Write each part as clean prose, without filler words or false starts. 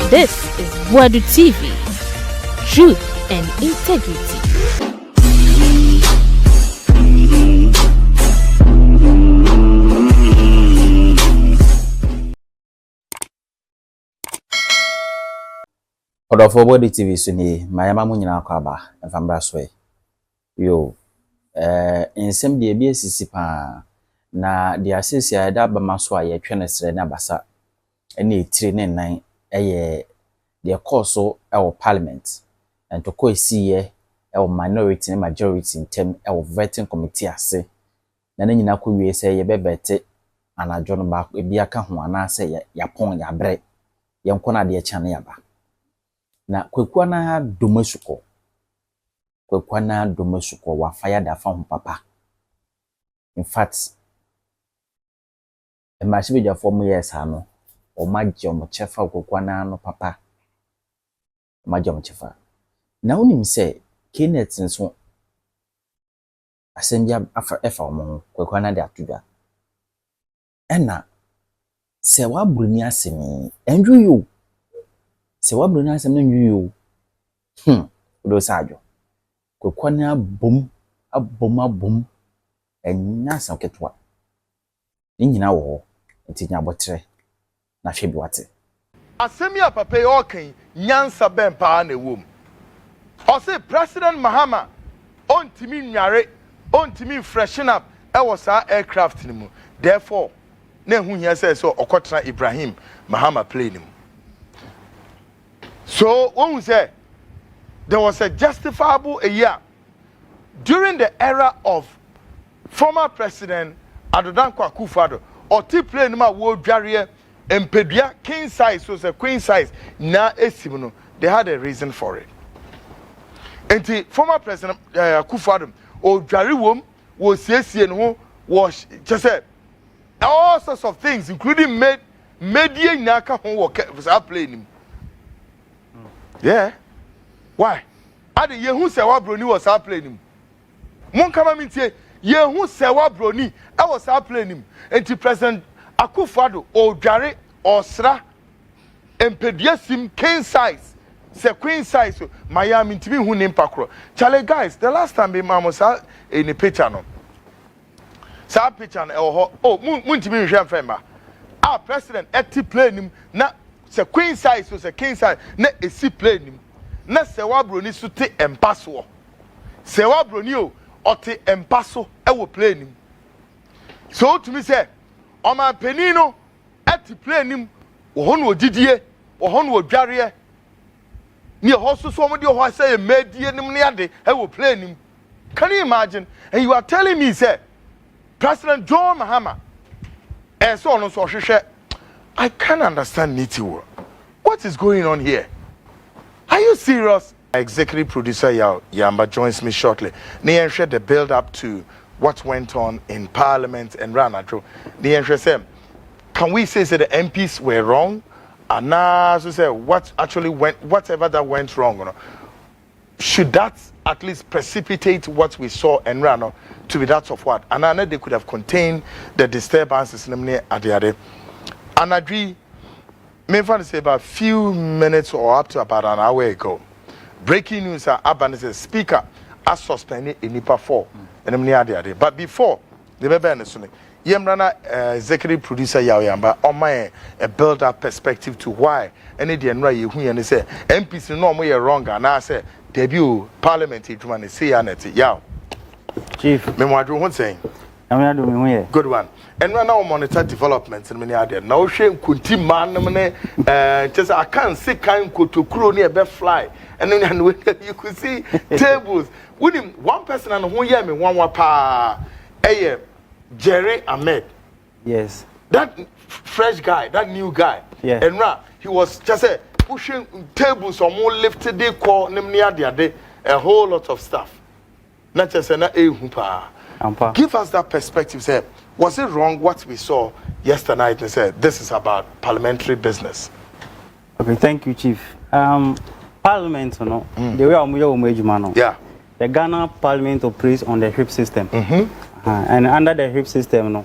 This is Boadu TV. Truth and integrity. Odofo Boadu TV so ni mayama mu nyina akwaba mfambra so yo ensem de bi asisi pa na de asisi ada ba maso a ye twene sere na basa ene etire ne nan eye de course e parliament and to ko esiye e minority and majority ntem e vetting committee ase na nyina ko wie se ye bebete anadwo no ba bia ka ho ana se ya pon ya bre ye nkona de chane ya ba na Kwaku Annan domasuko Kwaku Annan domasuko wa fire da fa ho papa. In fact e ma shibe jafo mu yes ha no o magye o chefa Kwaku Annan no papa magye o chefa na unim se Kenneth nso asembia afa efa o mo Kwaku Annan de atuda ena se wa bruni asemi enju yo se wa bruni asem no nyu yo do sajo Kwaku Annan abom enya sam ketwa ni nyina wo ntinya botre na hwe bi wate asemi apapa yo kan nyansa bempa na ewom o say President Mahama ontimi nware ontimi freshen up e was our aircraft ni mu therefore na hu hia say so okotra Ibrahim Mahama plane ni mu. So when we say there was a justifiable a year during the era of former President Adodan Kwaku Annan or ti plane ma wo dware empedua king size so say queen size na esim no they had a reason for it. And the former President Kwaku Annan o dware wom wo siesie no was just said all sorts of things including media nyaka ho wo plane. Yeah. Why? Ade ye hu se wa broni was our plane him. Mon kama mintie ye hu se wa broni e was our plane him. Enti President Akufo-Addo o dware o sra empedua sim king size se queen size so Miami ntimi hu ne mpakro. Chale guys, the last time be mamosa in a picture no. Sa picture no oh mun ntimi hwe mfemba. Ah president eti plane him na se queen size so se king size na esi plane him. Na se wa broni so te empaso se wa broni o te empaso e wo plane nim so to me say o ma penino ati plane nim wo ho no odidie wo ho no odware ni ho so mo de ho say medie nim ne ade e wo plane nim. Can you imagine? And you are telling me say President John Mahama so no so hwehwe. I can't understand niti wo. What is going on here? Are you serious? Executive producer Yamba joins me shortly. Niyan share the build up to what went on in Parliament and Ranadro. Niyan say, can we say that the MPs were wrong? And now so say what actually went, whatever that went wrong, you know, should that at least precipitate what we saw in Rano to be that of what? And I know they could have contained the disturbances at the other. And I agree. Me find say about a few minutes or up to about an hour ago. Breaking news Aban says speaker has suspended in Nipa 4. But before the baby executive producer Yamba on my a build up perspective to why any the you and say MPs no more wrong and I say debut parliamentary to say yaw. Chief. Me what you saying? Good one. And right now monitor developments in many other. Now shame kunti man just I can't see kind to crew near be fly. And then you could see tables. With him one person and who hear me one pa Jerry Ahmed. Yes. That fresh guy, that new guy. Yeah. And he was just pushing tables or more lifted they call a whole lot of stuff. Not just give us that perspective. Say, was it wrong what we saw yesterday night and said this is about parliamentary business? Okay, thank you, Chief. Parliament, no, the way yeah. The Ghana Parliament operates on the whip system. And under the whip system, no,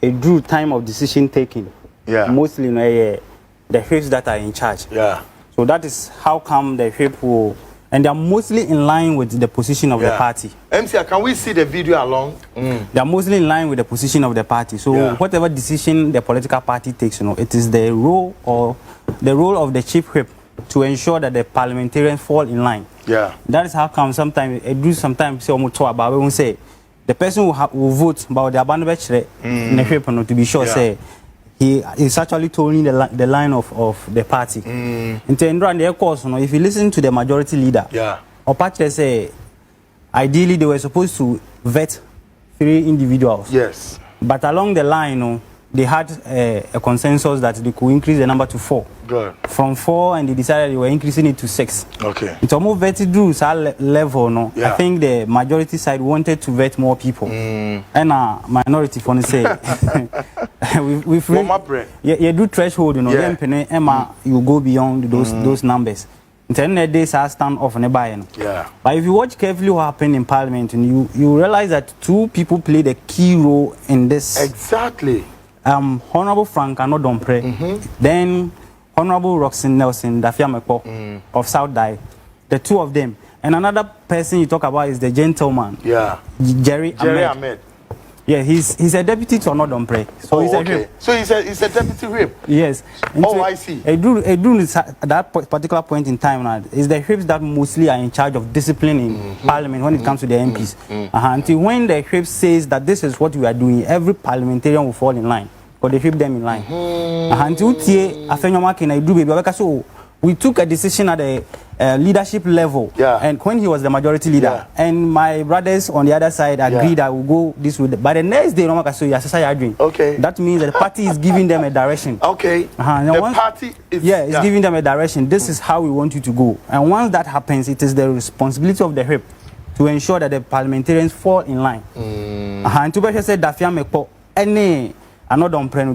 it drew time of decision taking. Yeah. Mostly, no, the whips that are in charge. Yeah. So that is how come the whip will, and they are mostly in line with the position of the party. MC, can we see the video along? They are mostly in line with the position of the party. So whatever decision the political party takes, it is the role of the chief whip to ensure that the parliamentarians fall in line. Yeah. That is how come sometimes say about we say the person who vote about the abandonment in the whip to be sure say he is actually towing the line of the party. In the course, if you listen to the majority leader, or party say ideally they were supposed to vet 3 individuals. Yes. But along the line, they had a consensus that they could increase the number to 4. Good. From 4, and they decided they were increasing it to 6. Okay. It's almost vetted through level, I think the majority side wanted to vet more people. And minority for say we've you do threshold, you go beyond those numbers. Internet days are stand off on a buy. But if you watch carefully what happened in Parliament, and you realize that 2 people played a key role in this. Exactly. Honorable Frank Anodompre, then Honorable Roxanne Nelson Dafiamekpo of South Dai, the 2 of them. And another person you talk about is the gentleman, Jerry Ahmed. Yeah, he's a deputy to Anodompre. So he's a whip. So he's a deputy whip. Yes. And I see. At that particular point in time now, is the whips that mostly are in charge of discipline in Parliament when it comes to the MPs. Until when the whip says that this is what we are doing, every parliamentarian will fall in line. Because they whip them in line. Until we took a decision at the leadership level, and when he was the majority leader, and my brothers on the other side agreed that we'll go this way. But the next day, that means that the party is giving them a direction. Okay. The party is is giving them a direction. This is how we want you to go. And once that happens, it is the responsibility of the whip to ensure that the parliamentarians fall in line. And to be said, Dafiamekpo,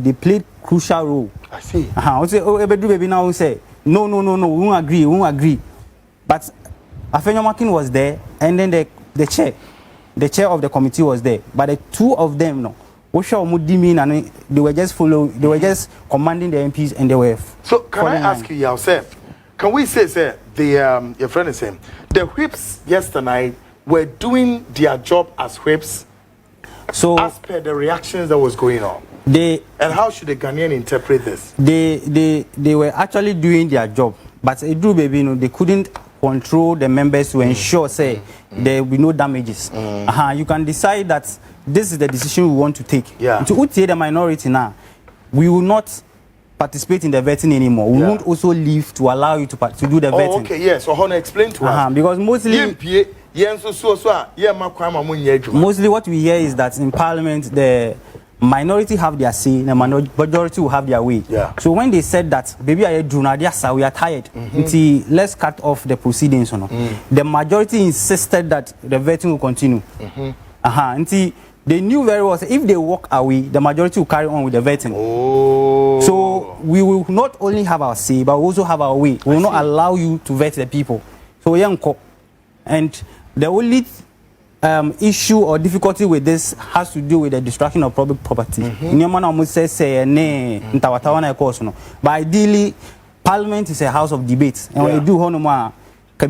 they played crucial role. I see. Baby now say no, we won't agree. But Afenyomakin was there, and then the chair of the committee was there. But the 2 of them, they were just commanding the MPs, and they were. So can I ask you yourself? Can we say your friend is saying the whips yesterday were doing their job as whips? So as per the reactions that was going on. And how should the Ghanaian interpret this? They were actually doing their job, but they couldn't control the members to ensure there will be no damages. You can decide that this is the decision we want to take. To the minority now, we will not participate in the vetting anymore. We won't also leave to allow you to do the vetting. Okay, yes. So how to explain to us? Because mostly what we hear is that in Parliament the minority have their say, the majority will have their way. So when they said that, baby, we are tired, let's cut off the proceedings. The majority insisted that the vetting will continue. They knew very well if they walk away, the majority will carry on with the vetting. So we will not only have our say, but we also have our way. We will not allow you to vet the people. So and the only issue or difficulty with this has to do with the destruction of public property. But ideally, Parliament is a house of debate, and we do but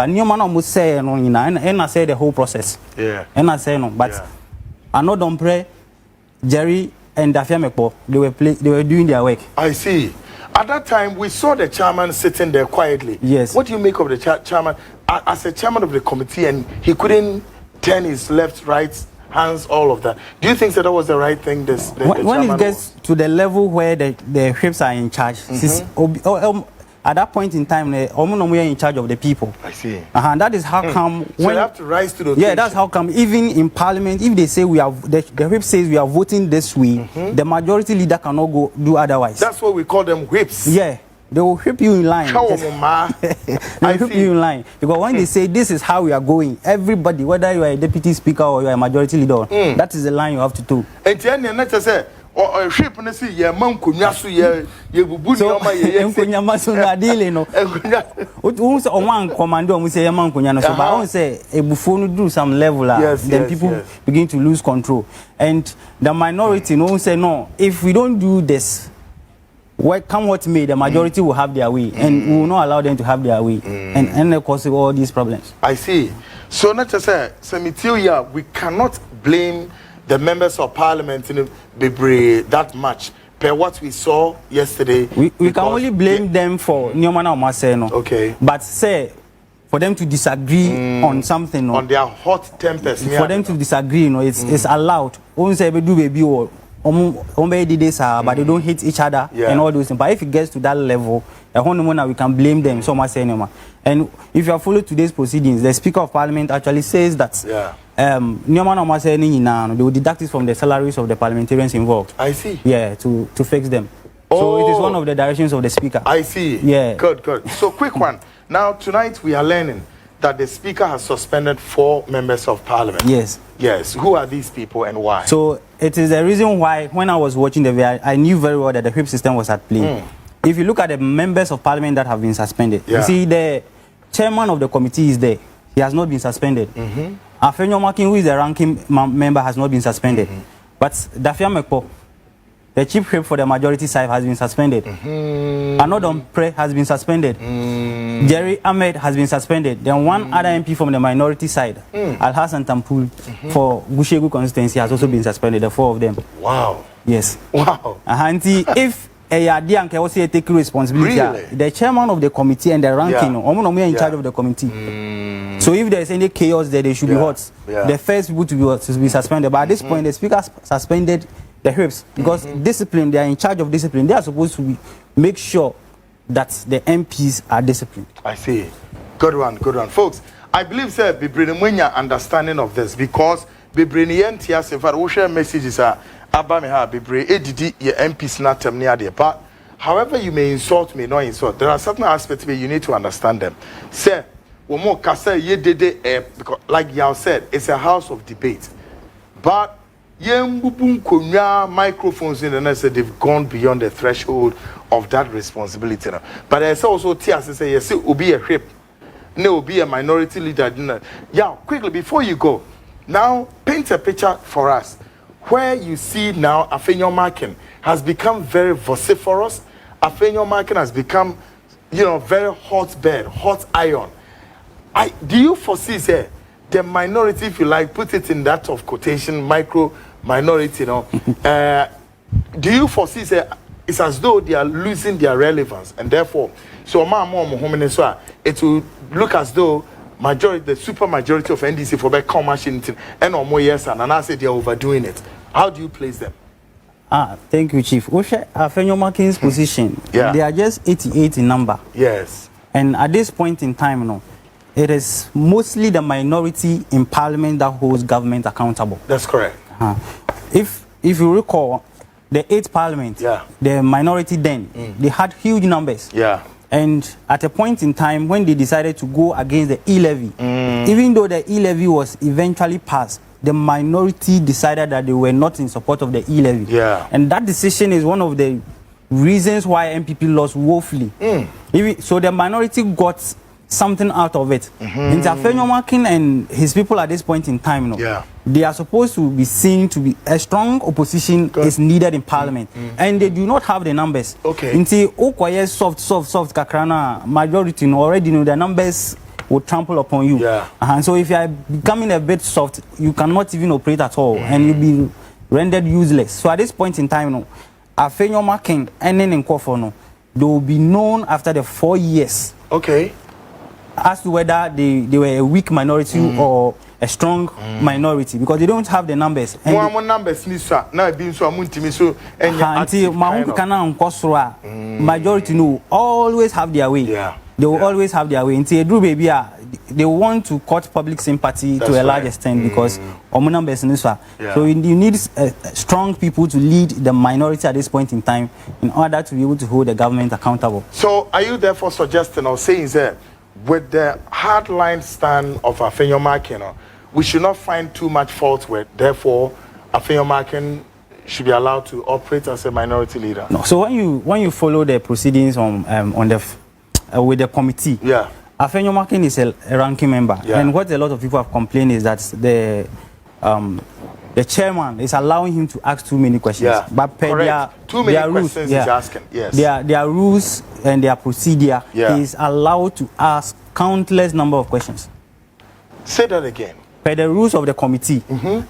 Newman almost say and I say the whole process. And I say no, but Anodompre, Jerry and Dafiamekpo, they were doing their work. I see. At that time, we saw the chairman sitting there quietly. Yes. What do you make of the chairman as a chairman of the committee, and he couldn't turn his left, right hands, all of that? Do you think that was the right thing? When it gets to the level where the whips are in charge, at that point in time, we are in charge of the people. I see. And that is how come. So you have to rise to the occasion. That's how come. Even in Parliament, if they say the whip says we are voting this way, the majority leader cannot go do otherwise. That's what we call them whips. Yeah, they will whip you in line. They will whip you in line because when they say this is how we are going, everybody, whether you are a deputy speaker or you are a majority leader, that is the line you have to do. And then say. Or ship and see your monk, Yasu, Yabu, also one commander, we say a monk, but I won't say a buffon do some level, then people begin to lose control. And the minority no say no, if we don't do this, come what may, the majority will have their way, and we will not allow them to have their way, and cause all these problems. I see. So not to say, we cannot blame the members of parliament in Bebre that much. Per what we saw yesterday, we can only blame them for Nyomana Omaseno. Okay. But say for them to disagree on something, on their hot tempers. For them to disagree, it's allowed. Only say do baby or but they don't hit each other and all those things. But if it gets to that level, we can blame them so much anymore. And if you have followed today's proceedings, the Speaker of Parliament actually says that they will deduct it from the salaries of the parliamentarians involved. I see. Yeah, to fix them. So it is one of the directions of the Speaker. I see. Yeah. Good. So quick one. Now tonight we are learning that the Speaker has suspended 4 members of Parliament. Yes. Who are these people and why? So it is the reason why when I was watching the video, I knew very well that the whip system was at play. If you look at the members of Parliament that have been suspended, you see the chairman of the committee is there. He has not been suspended. Afenyo Makin, who is the ranking member, has not been suspended. But Dafia Mekpo, the chief whip for the majority side, has been suspended. Anodom Pre has been suspended. Jerry Ahmed has been suspended. Then one other MP from the minority side, Al Hassan Tampul, for Gushegu constituency, has also been suspended. The 4 of them. Wow. Yes. Wow. If Ayadi also take responsibility, the chairman of the committee and the ranking, in charge of the committee. So if there is any chaos there, they should be hot. The first people to be suspended. But at this point, the Speaker suspended the whips because discipline. They are in charge of discipline. They are supposed to make sure that the MPs are disciplined. I see. Good one, folks. I believe, sir, Bibrini understanding of this because Bibrini NTS, in fact, we share messages are Abameha Bibri EDD your MPs not near there. But however you may insult me, not insult. There are certain aspects where you need to understand them. Sir, one more because like y'all said, it's a house of debate. But microphones in the next they've gone beyond the threshold of that responsibility. But there's also tears say yes, it will be a whip. No, will be a minority leader. Yeah, quickly before you go, now paint a picture for us where you see now Afenyo Makin has become very vociferous. Afenyo Makin has become, very hot bed, hot iron. Do you foresee, say, the minority, if you like, put it in that of quotation, micro minority, do you foresee, say, it's as though they are losing their relevance, and therefore, so it will look as though the super majority of NDC for back commercial and or more years, and I say they are overdoing it. How do you place them? Thank you, Chief. Afenyo Makin's position, they are just 88 in number. Yes. And at this point in time, it is mostly the minority in Parliament that holds government accountable. That's correct. If you recall, the 8th Parliament, the minority then, they had huge numbers. And at a point in time when they decided to go against the e-levy, even though the e-levy was eventually passed, the minority decided that they were not in support of the e-levy. And that decision is one of the reasons why MPP lost woefully. So the minority got something out of it. Afenyo Makin and his people at this point in time, they are supposed to be seen to be a strong opposition is needed in Parliament, and they do not have the numbers. Until Okoye soft kakrana majority already know the numbers will trample upon you. So if you are becoming a bit soft, you cannot even operate at all, and you'll be rendered useless. So at this point in time, Afenyo Makin and then Nkofo, they will be known after the 4 years. As to whether they were a weak minority or a strong minority, because they don't have the numbers. Majority always have their way. They will always have their way. Until baby, they want to court public sympathy to a large extent because numbers. So you need strong people to lead the minority at this point in time in order to be able to hold the government accountable. So are you therefore suggesting or saying that with the hardline stand of Afenyo Makin, we should not find too much fault with, therefore Afenyo Makin should be allowed to operate as a minority leader? No. So when you follow the proceedings on the with the committee, Afenyo Makin is a ranking member, and what a lot of people have complained is that the the chairman is allowing him to ask too many questions. Yeah. But per Too many their rules, questions he's asking. Yes. Their rules and their procedure, Yeah. he is allowed to ask countless number of questions. Say that again. Per the rules of the committee,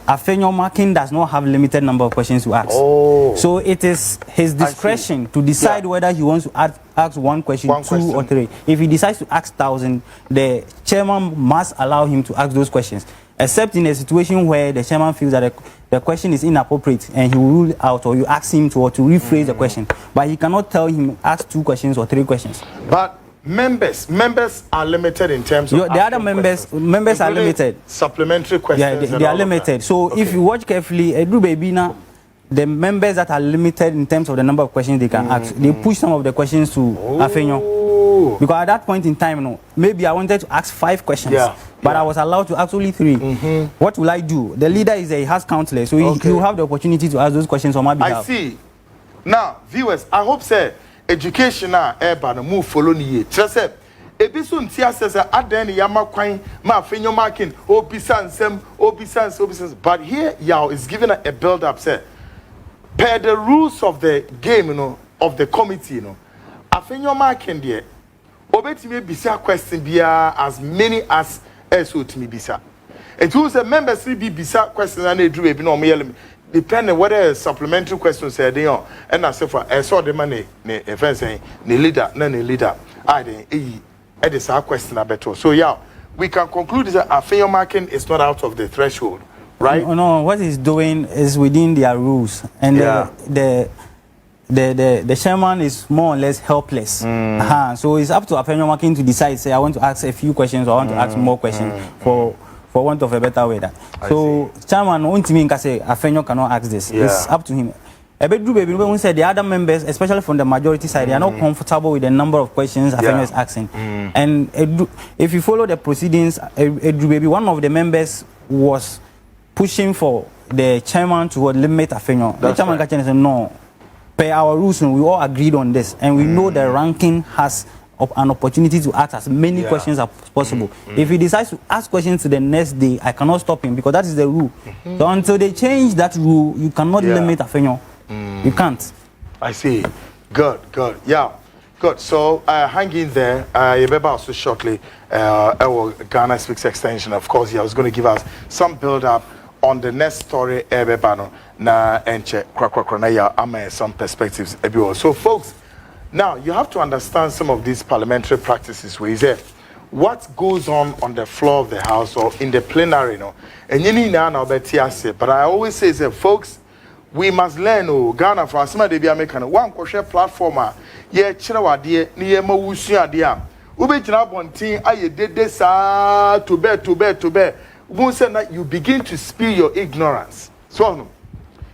Afenyo Markin does not have limited number of questions to ask. Oh. So it is his discretion to decide whether he wants to ask one question, two or three. If he decides to ask 1,000, the chairman must allow him to ask those questions, except in a situation where the chairman feels that the question is inappropriate and he will rule out, or you ask him to rephrase the question. But he cannot tell him ask 2 questions or 3 questions. But members are limited in terms of the other members are limited. Supplementary questions. Yeah, they are limited. So if you watch carefully, Edu Baby now, the members that are limited in terms of the number of questions they can ask, they push some of the questions to Afenyo. Because at that point in time, maybe I wanted to ask 5 questions, but I was allowed to ask only 3. What will I do? The leader he has counselors, so he will have the opportunity to ask those questions on my behalf. I see. Now, viewers, I hope education no move follow ni just say ebiso ntia say adan yama kwan ma Afenyo Markin obisa nsem but here Yao is giving a build up say per the rules of the game of the committee Afenyo Markin there obetimi bisa question bia as many as otimi bisa it was a members be bisa questions and edru ebi no me depending whether supplementary questions say they on and as for I saw the money if I say the leader I didn't this our question better. So we can conclude that Afenyo Markin is not out of the threshold, right? No, what he's doing is within their rules, and the chairman is more or less helpless. So it's up to Afenyo Markin to decide, say I want to ask a few questions or I want to ask more questions for want of a better way. So chairman won't mean say Afenyo cannot ask this. It's up to him. When said the other members, especially from the majority side, they are not comfortable with the number of questions Afenyo is asking. And if you follow the proceedings, one of the members was pushing for the chairman to limit Afenyo. The chairman said no. Per our rules, we all agreed on this, and we know the ranking has an opportunity to ask as many questions as possible. If he decides to ask questions to the next day, I cannot stop him because that is the rule. So until they change that rule, you cannot limit Afenyo. You can't. I see. Good. Yeah. Good. So hang in there. Yebeba also shortly. Our Ghana Speaks extension. Of course, I was going to give us some build up on the next story. Ebebano na enche kwa ya ama some perspectives. So folks. Now, you have to understand some of these parliamentary practices where you say what goes on the floor of the House or in the plenary, and you need now, but I always say, folks, we must learn, Ghana, for some of the American, one question platform, chirawa dear, near Mawusia dear. Ube Jabontin, I did this to bear. Once that you begin to spill your ignorance. So,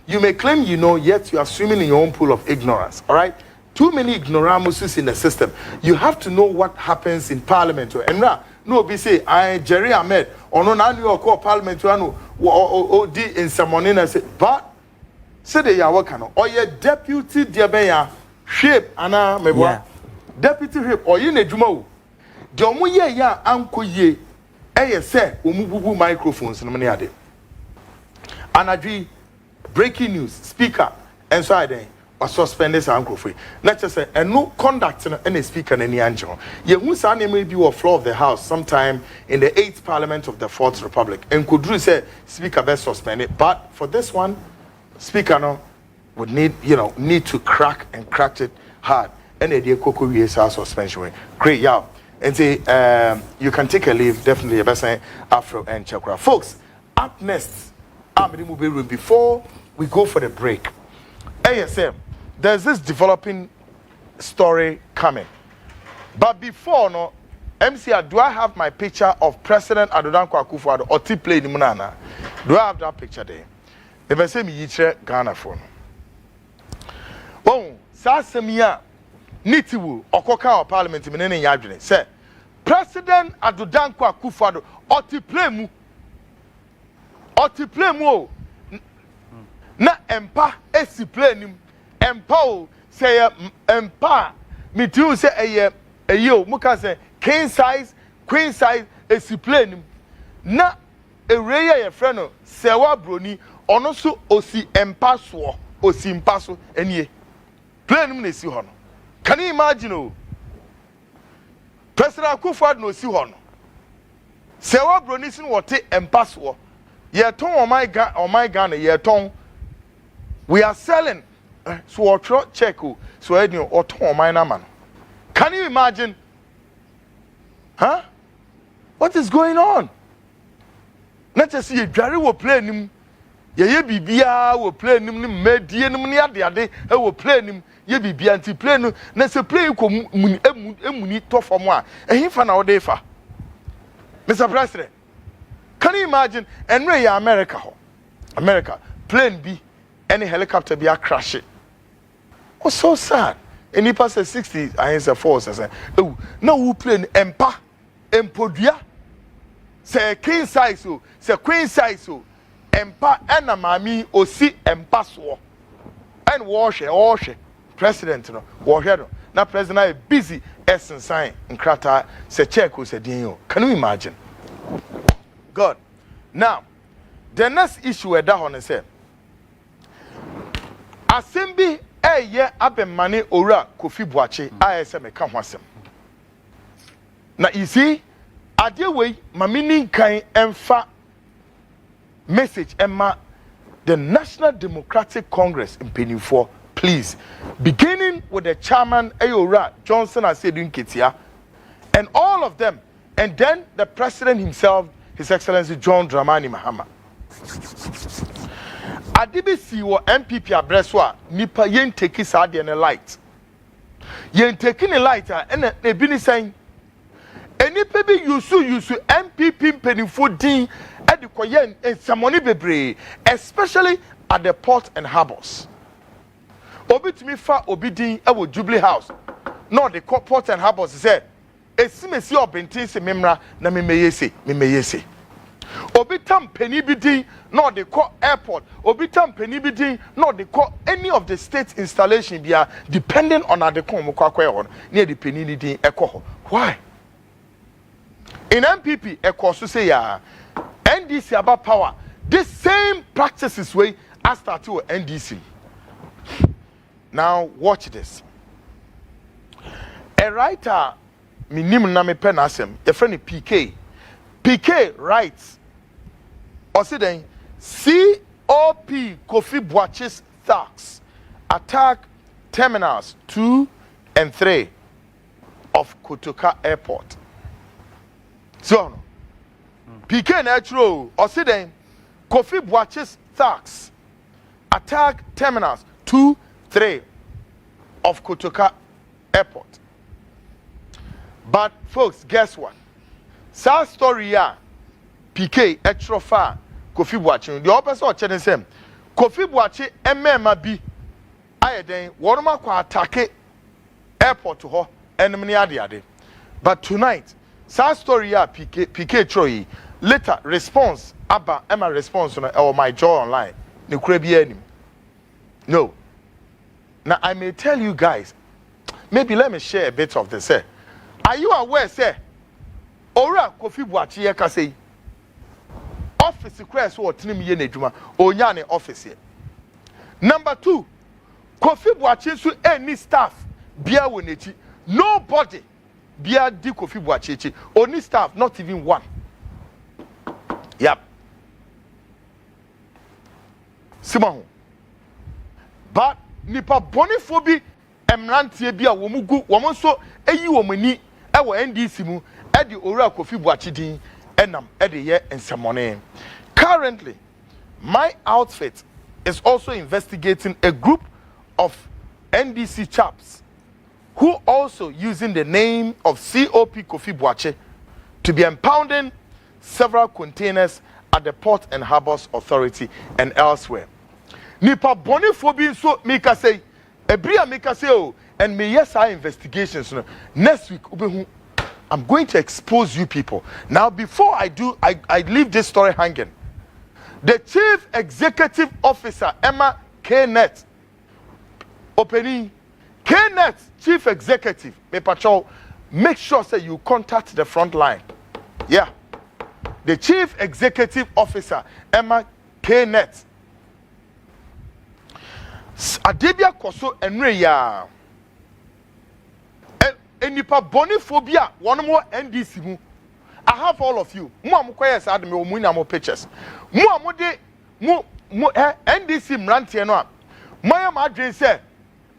you may claim you know, yet you are swimming in your own pool of ignorance, all right? Too many ignoramuses in the system. You have to know what happens in Parliament. And no, be say, I Jerry Ahmed, or no, New York Parliament, or did in someone in say, but say they are working, or your deputy, dear shape, Anna, deputy shape, or you need Jumo. Jomu ye uncle ye, say, umubu microphones in Maniade. Anadri, breaking news, speaker, and so I then. Or suspended uncle free. Let's just say, and no conduct any speaker in any angel. You who's may be a floor of the House sometime in the 8th Parliament of the 4th Republic. And could you say speaker best suspended? But for this one, speaker would need to crack it hard. And the Coco suspension. Great, and say you can take a leave, definitely a best Afro and Chakra. Folks, up next, before we go for the break. ASM. There's this developing story coming. But before, MCR, do I have my picture of President Adodan Kwaku Annan or T-Play in Munana? Do I have that picture there? If I say me yitre Ghana phone. Oh, Sasemia Nitiwu Okoka or Parliament in Yadrine. Say, President Adodan Kwaku Annan or T-Play mu na empa esi play nim empa say empa me too say ayo muka say king size queen size esi play nim na ewreya ye friend no sewa broni ono so osi empaso osi impaso enie plane mu na esi ho no. Can you imagine o? President Akufo-Addo no si ho no. Se wa broni sin wote empaso ye ton o my Ghana ye ton we are selling so what check o so any o ton o my na man. Can you imagine? Huh? What is going on? Not just see dware wo plane nim ye bibia wo plane nim ni medie nim ni ade wo plane nim ye bibia anti plane na se plane ko emuni to fom a ehimfa na wo dey fa. Mr. President, can you imagine enre ya America ho? America plane bi any helicopter bi a crash it. What's so sad? Any pass 60 I say force say oh na wo plane empa empodua say king size o say queen size o empa ena mami osi empa so and wash president no wash no na president is busy essence sign nkrata say check o say din o. Can you imagine? God. Now the next issue that one say assembly eye abemane ora Kofi Boakye ayese meka ho asem na you see ade wey mamini kan emfa message emma the National Democratic Congress in Penifo, please, beginning with the chairman Ayora Johnson Asedun Ketia and all of them, and then the president himself, His Excellency John Dramani Mahama. Adibisi wo MPP abreswa nipa yen take sade and light. Yen taking a lighter and e bi ni saying enipa bi yusu MPP penifo din e de koyen ensamoni bebre, especially at the port and harbors. Obi timi fa obi din e wo Jubilee House. No the port and harbors said esimesi obentin se memra na memeyese. Obi tam penny bi din no they call airport. Obi tam penny bi din no they call any of the state installation bia depending on the kom kwakwa near the penny ni din ekọ. Why? In MPP ekọ so say ya NDC about power. This same practices way I start to NDC. Now watch this. A writer minim na me pen asem your friend PK writes or say then COP Kofi Boakye's thugs attack terminals 2 and 3 of Kotoka Airport. So PK natural or say then Kofi Boakye's thugs attack terminals 2, 3 of Kotoka Airport. But folks, guess what? Sad story ya PK etrofa Kofi Boakye. The opposite of Chene sem Kofi Boakye emema bi ayeden wonoma kwa attack airport to ho enmini ade. But tonight, sad story ya PK Troy later response aba ema response on my jaw online. Ne kura bi anim. No. Now I may tell you guys, maybe let me share a bit of this. Are you aware, sir? Ora Kofi Boakye ka say office crash or tinim ye na adwuma onya ne office here. Number 2, Kofi Boakye so any staff bia wonechi. Nobody bia di Kofi Boakye. Only staff, not even one. Yep. Simon. But nipa bonifobi emrantie bia wo mugu wo so eyi wo mani e wo NDC mu e di owura Kofi Boakye din enam e de ye ensamone. Currently, my outfit is also investigating a group of NDC chaps who also using the name of COP Kofi Boakye to be impounding several containers at the Port and Harbors Authority and elsewhere. Nipa bonifobi so meka say ebria meka say oh and me yes our investigations no next week ubehu I'm going to expose you people. Now before I do I leave this story hanging. The Chief Executive Officer Emma Knet opening Knet Chief Executive me patrol make sure say you contact the front line. Yeah. The Chief Executive Officer Emma Knet Adebia koso enre ya enipa boni phobia one more NDC mu. I have all of you. Mu amukoye sa de me omu na mo pictures. Mu amude mu NDC mrantie no a. Moya ma adwen say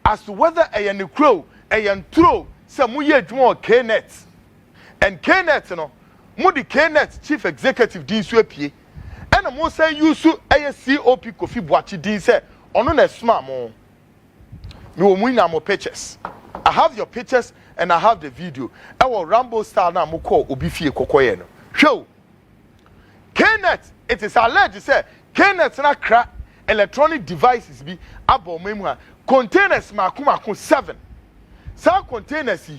as to whether a yen crow a yen throw say mu ye adwuma KNet. And KNet no mu di KNet chief executive din so apie. And mo say you so COP Kofi Boachi din say ono na sma mo. Me omu na mo pictures. I have your pictures and I have the video. I will Rambo style na mo call obi fie kokoye no. Show. KNet, it is alleged say KNet na crack electronic devices be abo memu containers makumako 7. Some containers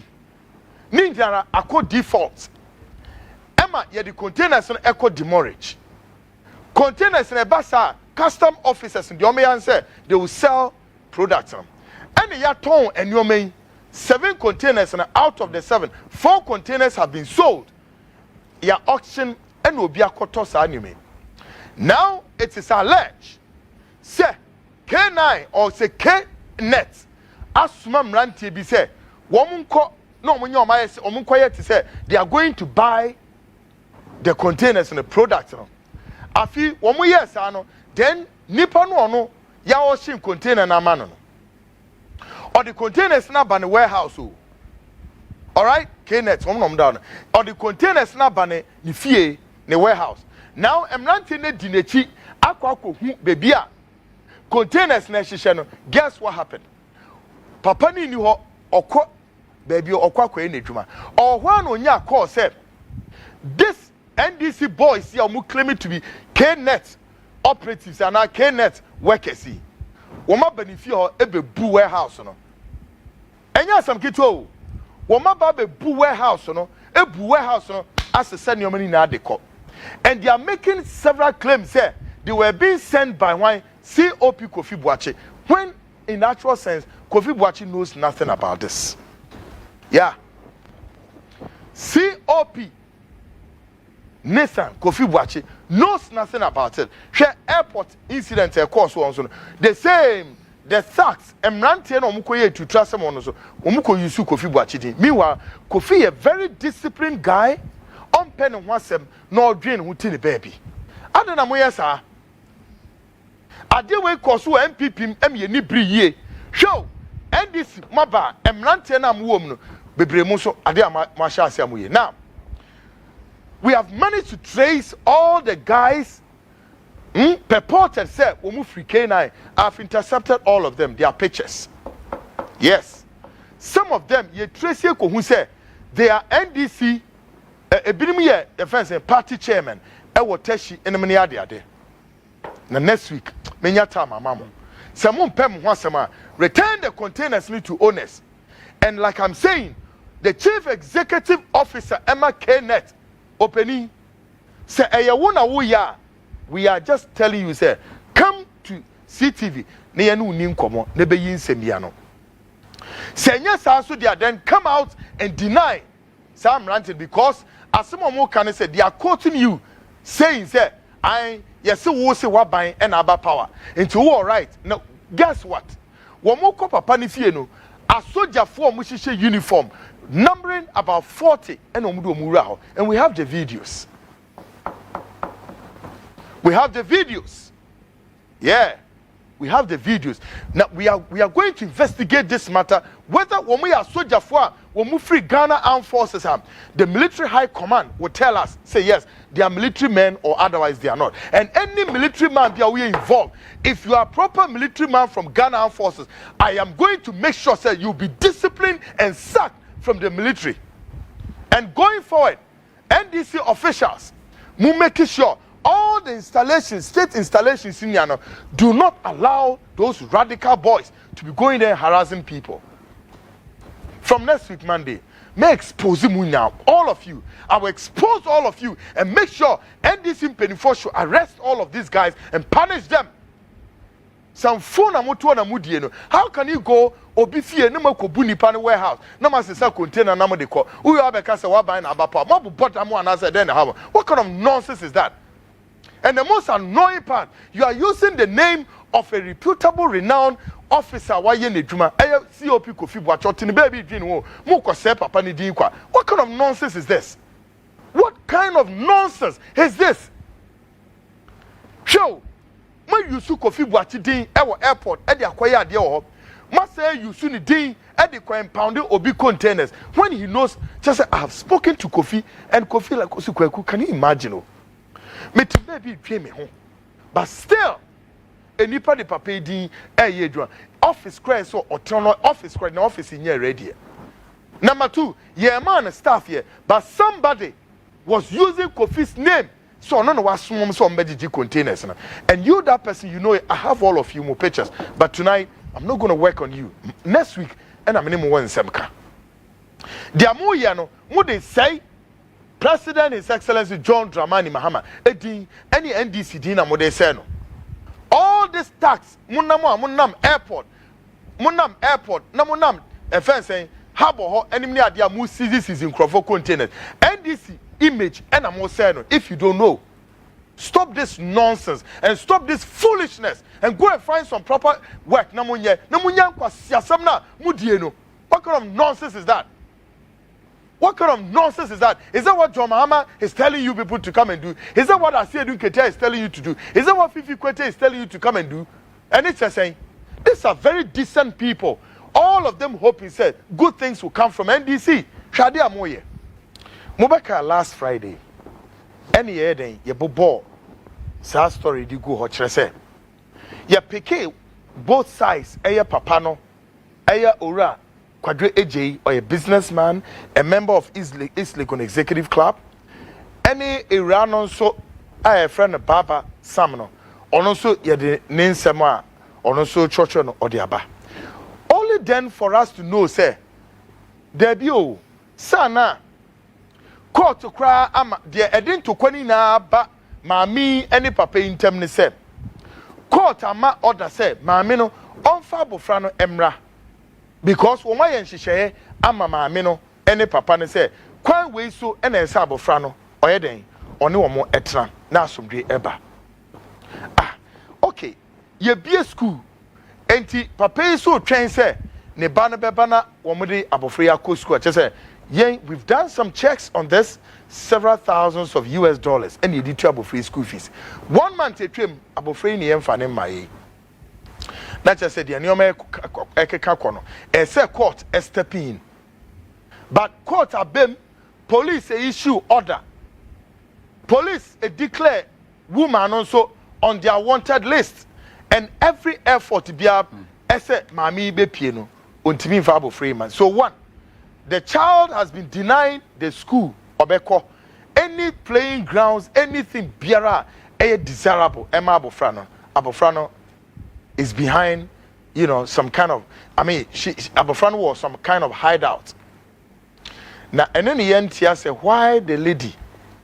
ninja akọ default. Emma ye the containers no echo demurrage. Containers in a basa custom officers in the Omeyan say they will sell products. And the yaton and your main 7 containers and out of the 7, 4 containers have been sold. Ya auction and will be a kotos anime. Now it is alleged. Say K9 or say KNet. Asumam ranti be say woman ko no munyo my omunkoye to say they are going to buy the containers and the products. Afi womu yes ano then nipa no ono ya oshim container na mano. Or the containers na ban the warehouse. All right, KNet nom down. Or the containers na ban the fie the warehouse. Now I'm not in the dinechi akwa hu baby a containers na hihye no. Guess what happened? Papa ni ho okọ baby okwa kwa enedwuma. Or one onya call said this NDC boys here who claiming to be KNet operatives and our KNet workers. Woma benefit or ebe bu warehouse no. Enya some kito. Woma ba be bu warehouse no. Ebu warehouse no as a send your money na de cop. And they are making several claims here. They were being sent by one COP Kofi Boachi. When in actual sense, Kofi Boachi knows nothing about this. Yeah. COP Nathan Kofi Boachi knows nothing about it. Share airport incident course also. The same, the thugs, Emrantie no mukoye to trust someone also. Omuko yusu Kofi Boachi. Meanwhile, Kofi a very disciplined guy, on pen and wasem, no drain who tell the baby. I don't know where sir. I deal with Kosu MPP ni bri ye. Show and this maba Emrantie na muomno bebremuso adia masha asiamuye. Now we have managed to trace all the guys purported say Omu Free K9. I've intercepted all of them, their pictures. Yes. Some of them ye trace who say they are NDC ebinimi defense party chairman ewo teshi enemani ade. Na next week menya time mama. Some pem hwasema return the containers to owners. And like I'm saying, the chief executive officer Emma KNet opening say we are just telling you say come to CTV na yanu ni nkomo na be yin semia no say nya sa so dia then come out and deny some ranted because as some more can say they are quoting you saying say I yes wo say wa ban and aba power into all right now guess what wo mo ko papa ni fie no a soldier for mo hihye uniform numbering about 40 and we have the videos. We have the videos. Yeah. We have the videos. Now we are going to investigate this matter whether when we are soldier for when we free Ghana Armed Forces the military high command will tell us say yes they are military men or otherwise they are not. And any military man be we involved. If you are a proper military man from Ghana Armed Forces, I am going to make sure say you'll be disciplined and sacked from the military. And going forward, NDC officials will make sure all the installations, state installations in Yano, do not allow those radical boys to be going there harassing people. From next week Monday, may expose you now, all of you. I will expose all of you and make sure NDC Penifo should arrest all of these guys and punish them. Some phone no. How can you go obifie no makobu nipa no warehouse na masesa container na mo de ko uyo abeka se wa ban na abapa mo bota mo anase den na have what kind of nonsense is that? And the most annoying part, you are using the name of a reputable, renowned officer. Why you need Juma? COP Kofi Boadu, baby, Papa Nidikwa. What kind of nonsense is this? What kind of nonsense is this? Show, when you see Kofi Boadu din at airport, at the acquire the hub, must say you soon din at the compounding obi containers. When he knows, just say, I have spoken to Kofi, and Kofi like Kwaku, can you imagine? Me to baby dream home, but still, a nipa de papa din office credit so autonomous office credit office in here ready. Number 2, yeah man staff here, but somebody was using Kofi's name. So no was some magic containers. And you that person, you know, I have all of you more pictures. But tonight, I'm not going to work on you. Next week, and I'm in one semka. The Amuyano, what they say, President His Excellency John Dramani Mahama, any NDC Dina Modeseno. All this tax, Munam Airport, Namunam, a fence saying, Habo, enemy at the Amu is in Crawford containers. NDC image, and I'm saying, if you don't know, stop this nonsense and stop this foolishness and go and find some proper work. Namunya, Mudieno. What kind of nonsense is that? What kind of nonsense is that? Is that what John Mahama is telling you people to come and do? Is that what Asiedu Ketia is telling you to do? Is that what Fifi Kwete is telling you to come and do? And it's just saying, these are very decent people. All of them hope, he said, good things will come from NDC. Shadi Amoye. Mubaka last Friday, any year then, ye ball. Sad story, di go hot say. Ye peke both sides, aya papano, aya ora. Quadre AJ, or a businessman, a member of East Legon Executive Club, any Iran also, I a friend of Baba Samno, or also the name Sama, or also church or the Abba. Only then for us to know, say, debut, sana, court to cry, dear Edin to Quanina, ba, mammy, any papa in termini said. Court ama order said, mamino, on Fabo Frano Emra. Because when my she share, ama mamino, any papa ne say, Quan way so and a sabo frano, or eden, or no more etran, now some day eba. Ah, okay, ye be a school. Enti papa so train say, ne bana bebana, womudi abofria co school. Just say, yeah, we've done some checks on this, several thousands of US dollars, and you did trouble free school fees. 1 month a trim, abofri ni emfanim my. Not just said the Anyoma Ekekakono, and say court a step in. But court a bim, police a issue order. Police a declare woman also on their wanted list. And every effort to be up, ese mami be piano, untimi fabo freeman. So 1, the child has been denied the school, obeko, any playing grounds, anything biara, a desirable, Emma Abofrano is behind, you know, some kind of, Abofrano was some kind of hideout. Now, and then the end, Tia said, why the lady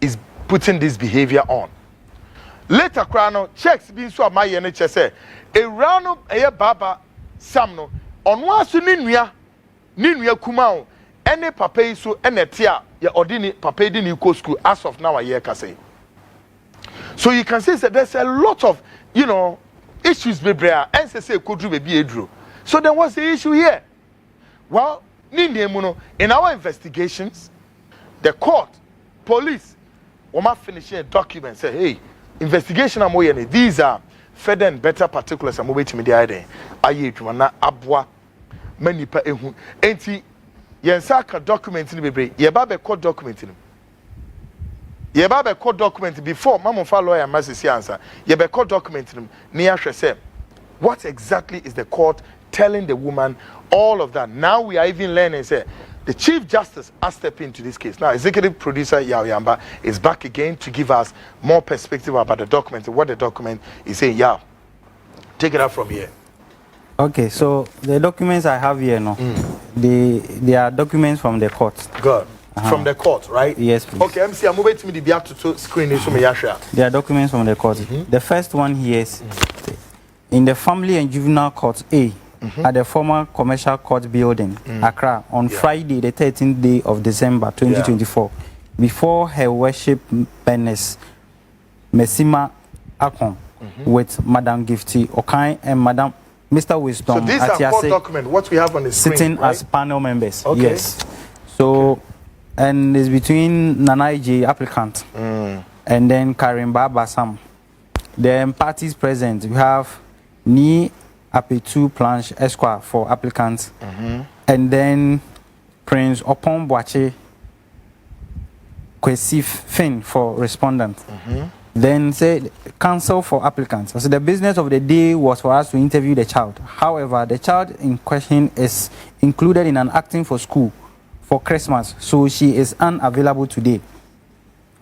is putting this behavior on. Later, Krano, checks being so my NHS say, a rano, a baba, samno, on one suninwia, ninwia kumao, any papa so, any tia, ya ordini, papa didn't go school as of now a year, say. So you can see that there's a lot of, you know, issues be brea and say could be a drew. So then what's the issue here? Well, in our investigations, the court, police, we must finish a document say, hey, investigation these are further and better particulars I'm waiting me the idea. Aye na abwa many pa ehu. Enti yensaka document ni bebre. Ye ba be court document ni. Ye ba be court document before mama fa lawyer must answer. Ye be court document ni ahwe say what exactly is the court telling the woman all of that. Now we are even learning say the Chief Justice has stepped into this case. Now executive producer Yao Yamba is back again to give us more perspective about the document and what the document is saying. Yao, take it out from here. Okay, so the documents I have here no, they are documents from the court. Good. From the court, right? Yes, please. Okay, MC, I'm moving to me the be to screen this me share. They are documents from the court. The first one here is in the Family and Juvenile Court A at the former Commercial Court building, Accra, on Friday, the 13th day of December 2024, before Her Worship Benes Mesima Akon with Madam Gifty Okai and Madam Mr. Wisdom. So these are court documents, what we have on the screen, sitting right? as panel members. Okay. Yes. So, and it's between Nanaiji applicant and then Karim Baba Sam. The parties present, we have Ni Apetu Planche Esquire for applicants, and then Prince Opon Boache Kwesif Fin for respondent. Then say counsel for applicants. So the business of the day was for us to interview the child. However, the child in question is included in an acting for school for Christmas, so she is unavailable today.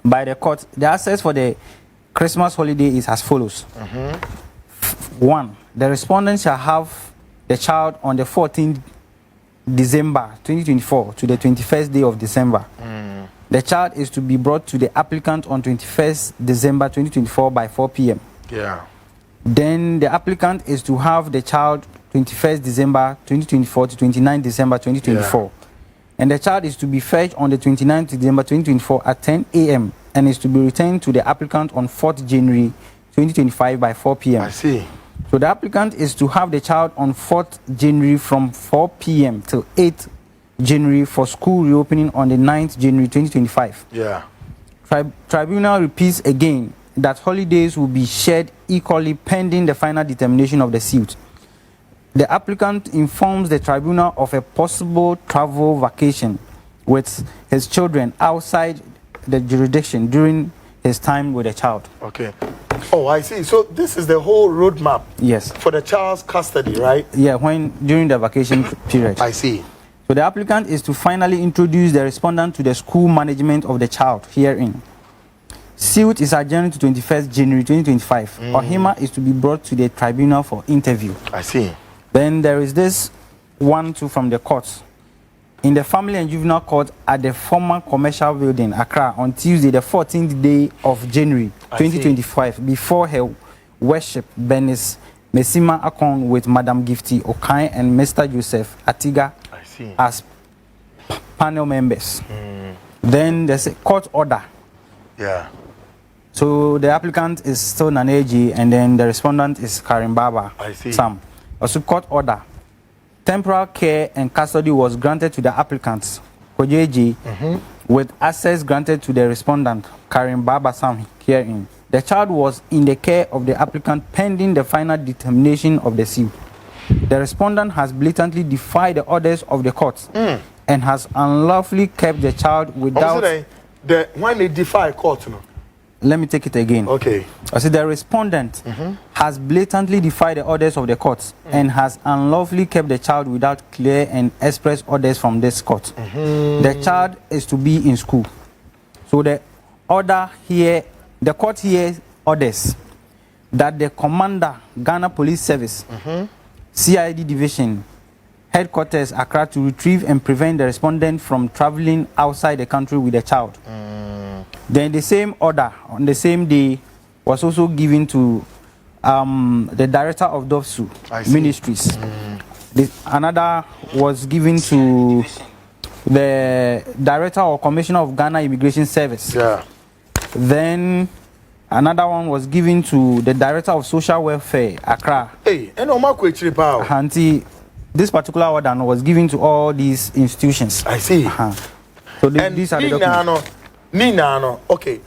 By the court, the access for the Christmas holiday is as follows. 1. The respondent shall have the child on the 14th December 2024 to the 21st day of December. The child is to be brought to the applicant on 21st December 2024 by 4 p.m. Yeah. Then the applicant is to have the child 21st December 2024 to 29th December 2024. Yeah. And the child is to be fetched on the 29th December 2024 at 10 a.m. and is to be returned to the applicant on 4th January 2025 by 4 p.m. I see. So the applicant is to have the child on 4th January from 4 p.m. till 8th January for school reopening on the 9th January 2025. Yeah. Tribunal repeats again that holidays will be shared equally pending the final determination of the suit. The applicant informs the tribunal of a possible travel vacation with his children outside the jurisdiction during his time with the child. Okay. Oh, I see. So this is the whole roadmap. Yes. For the child's custody, right? Yeah, during the vacation period. I see. So the applicant is to finally introduce the respondent to the school management of the child herein. Suit is adjourned to 21st January 2025. Ohima is to be brought to the tribunal for interview. I see. Then there is this one too from the court. In the Family and Juvenile Court at the former Commercial Building, Accra, on Tuesday, the 14th day of January 2025, before her worship, Bernice Mesima Akon with Madam Gifty Okai and Mr. Joseph Atiga as panel members. Then there's a court order. Yeah. So the applicant is still Naneji, and then the respondent is Karim Baba. I see. Sam. Also court order. Temporal care and custody was granted to the applicants, Kojeji, with access granted to the respondent, Karim Baba Sam, herein. The child was in the care of the applicant pending the final determination of the suit. The respondent has blatantly defied the orders of the court and has unlawfully kept the child without... When they defy court, no? Let me take it again. Okay. I said the respondent has blatantly defied the orders of the court and has unlawfully kept the child without clear and express orders from this court. The child is to be in school. So the order here, the court here orders that the commander, Ghana Police Service, CID Division, Headquarters, Accra, to retrieve and prevent the respondent from traveling outside the country with the child. Then the same order on the same day was also given to the director of DOFSU Ministries. Another was given to the director or commissioner of Ghana Immigration Service. Yeah. Then another one was given to the director of social welfare, Accra. Hey, and this particular order was given to all these institutions. I see. So these are the documents. Nina, okay.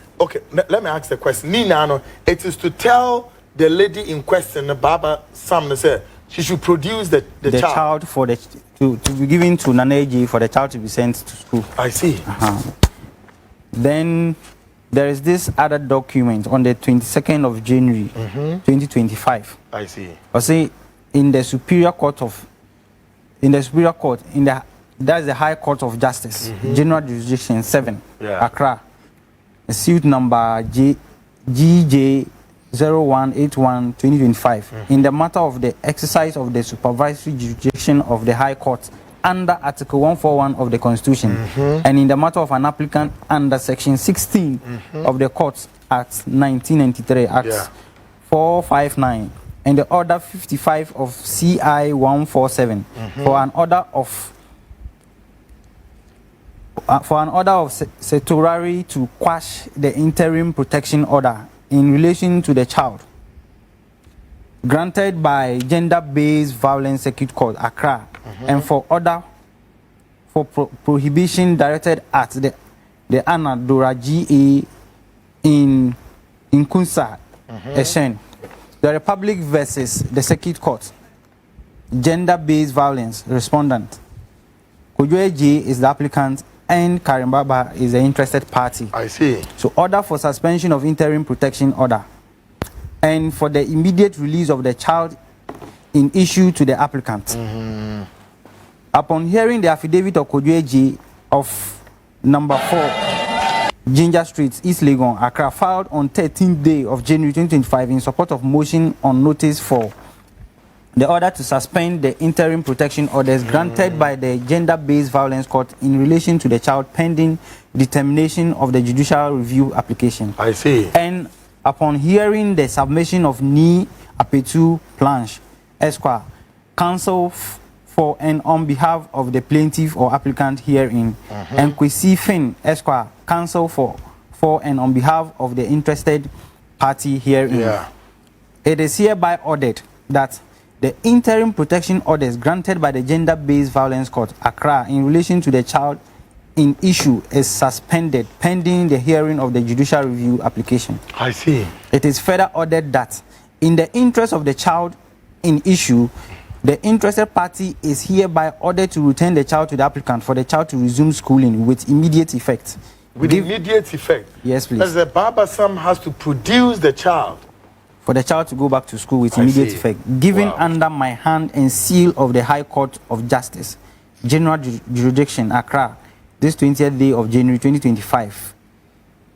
Let me ask the question. Nina, it is to tell the lady in question, Baba Sam, said she should produce the child for to be given to Naneji for the child to be sent to school. I see. Then there is this other document on the 22nd of January 2025. I see. I say in the Superior Court, that's the High Court of Justice, General Jurisdiction 7, Accra. Suit number GJ 0181-2025 in the matter of the exercise of the supervisory jurisdiction of the High Court under Article 141 of the Constitution, and in the matter of an applicant under Section 16 of the Courts Act 1993, Act 459, and the Order 55 of CI 147 for an order of certiorari to quash the interim protection order in relation to the child, granted by Gender-Based Violence Circuit Court, Accra, and for order for prohibition directed at the Anadora GA in Kunsa, Eshen. The Republic versus the Circuit Court. Gender-based violence, respondent. Kojoe J is the applicant and Karimbaba is the interested party. I see. So order for suspension of interim protection order and for the immediate release of the child in issue to the applicant. Upon hearing the affidavit of Kojoe J of number 4 Ginger Street, East Legon, Accra, filed on 13th day of January 2025 in support of motion on notice for the order to suspend the interim protection orders granted by the Gender-Based Violence Court in relation to the child pending determination of the judicial review application. I see. And upon hearing the submission of Ni Apetu Planche, Esquire, counsel for and on behalf of the plaintiff or applicant herein, and Kwesi Fin, Esquire, counsel for and on behalf of the interested party herein. It is hereby ordered that the interim protection orders granted by the Gender-Based Violence Court, Accra, in relation to the child in issue is suspended pending the hearing of the judicial review application. I see. It is further ordered that in the interest of the child in issue, the interested party is hereby ordered to return the child to the applicant for the child to resume schooling with immediate effect. With immediate effect? Yes, please. As the Baba Sam has to produce the child. For the child to go back to school with immediate effect, given under my hand and seal of the High Court of Justice, General Jurisdiction, Accra, this 20th day of January 2025.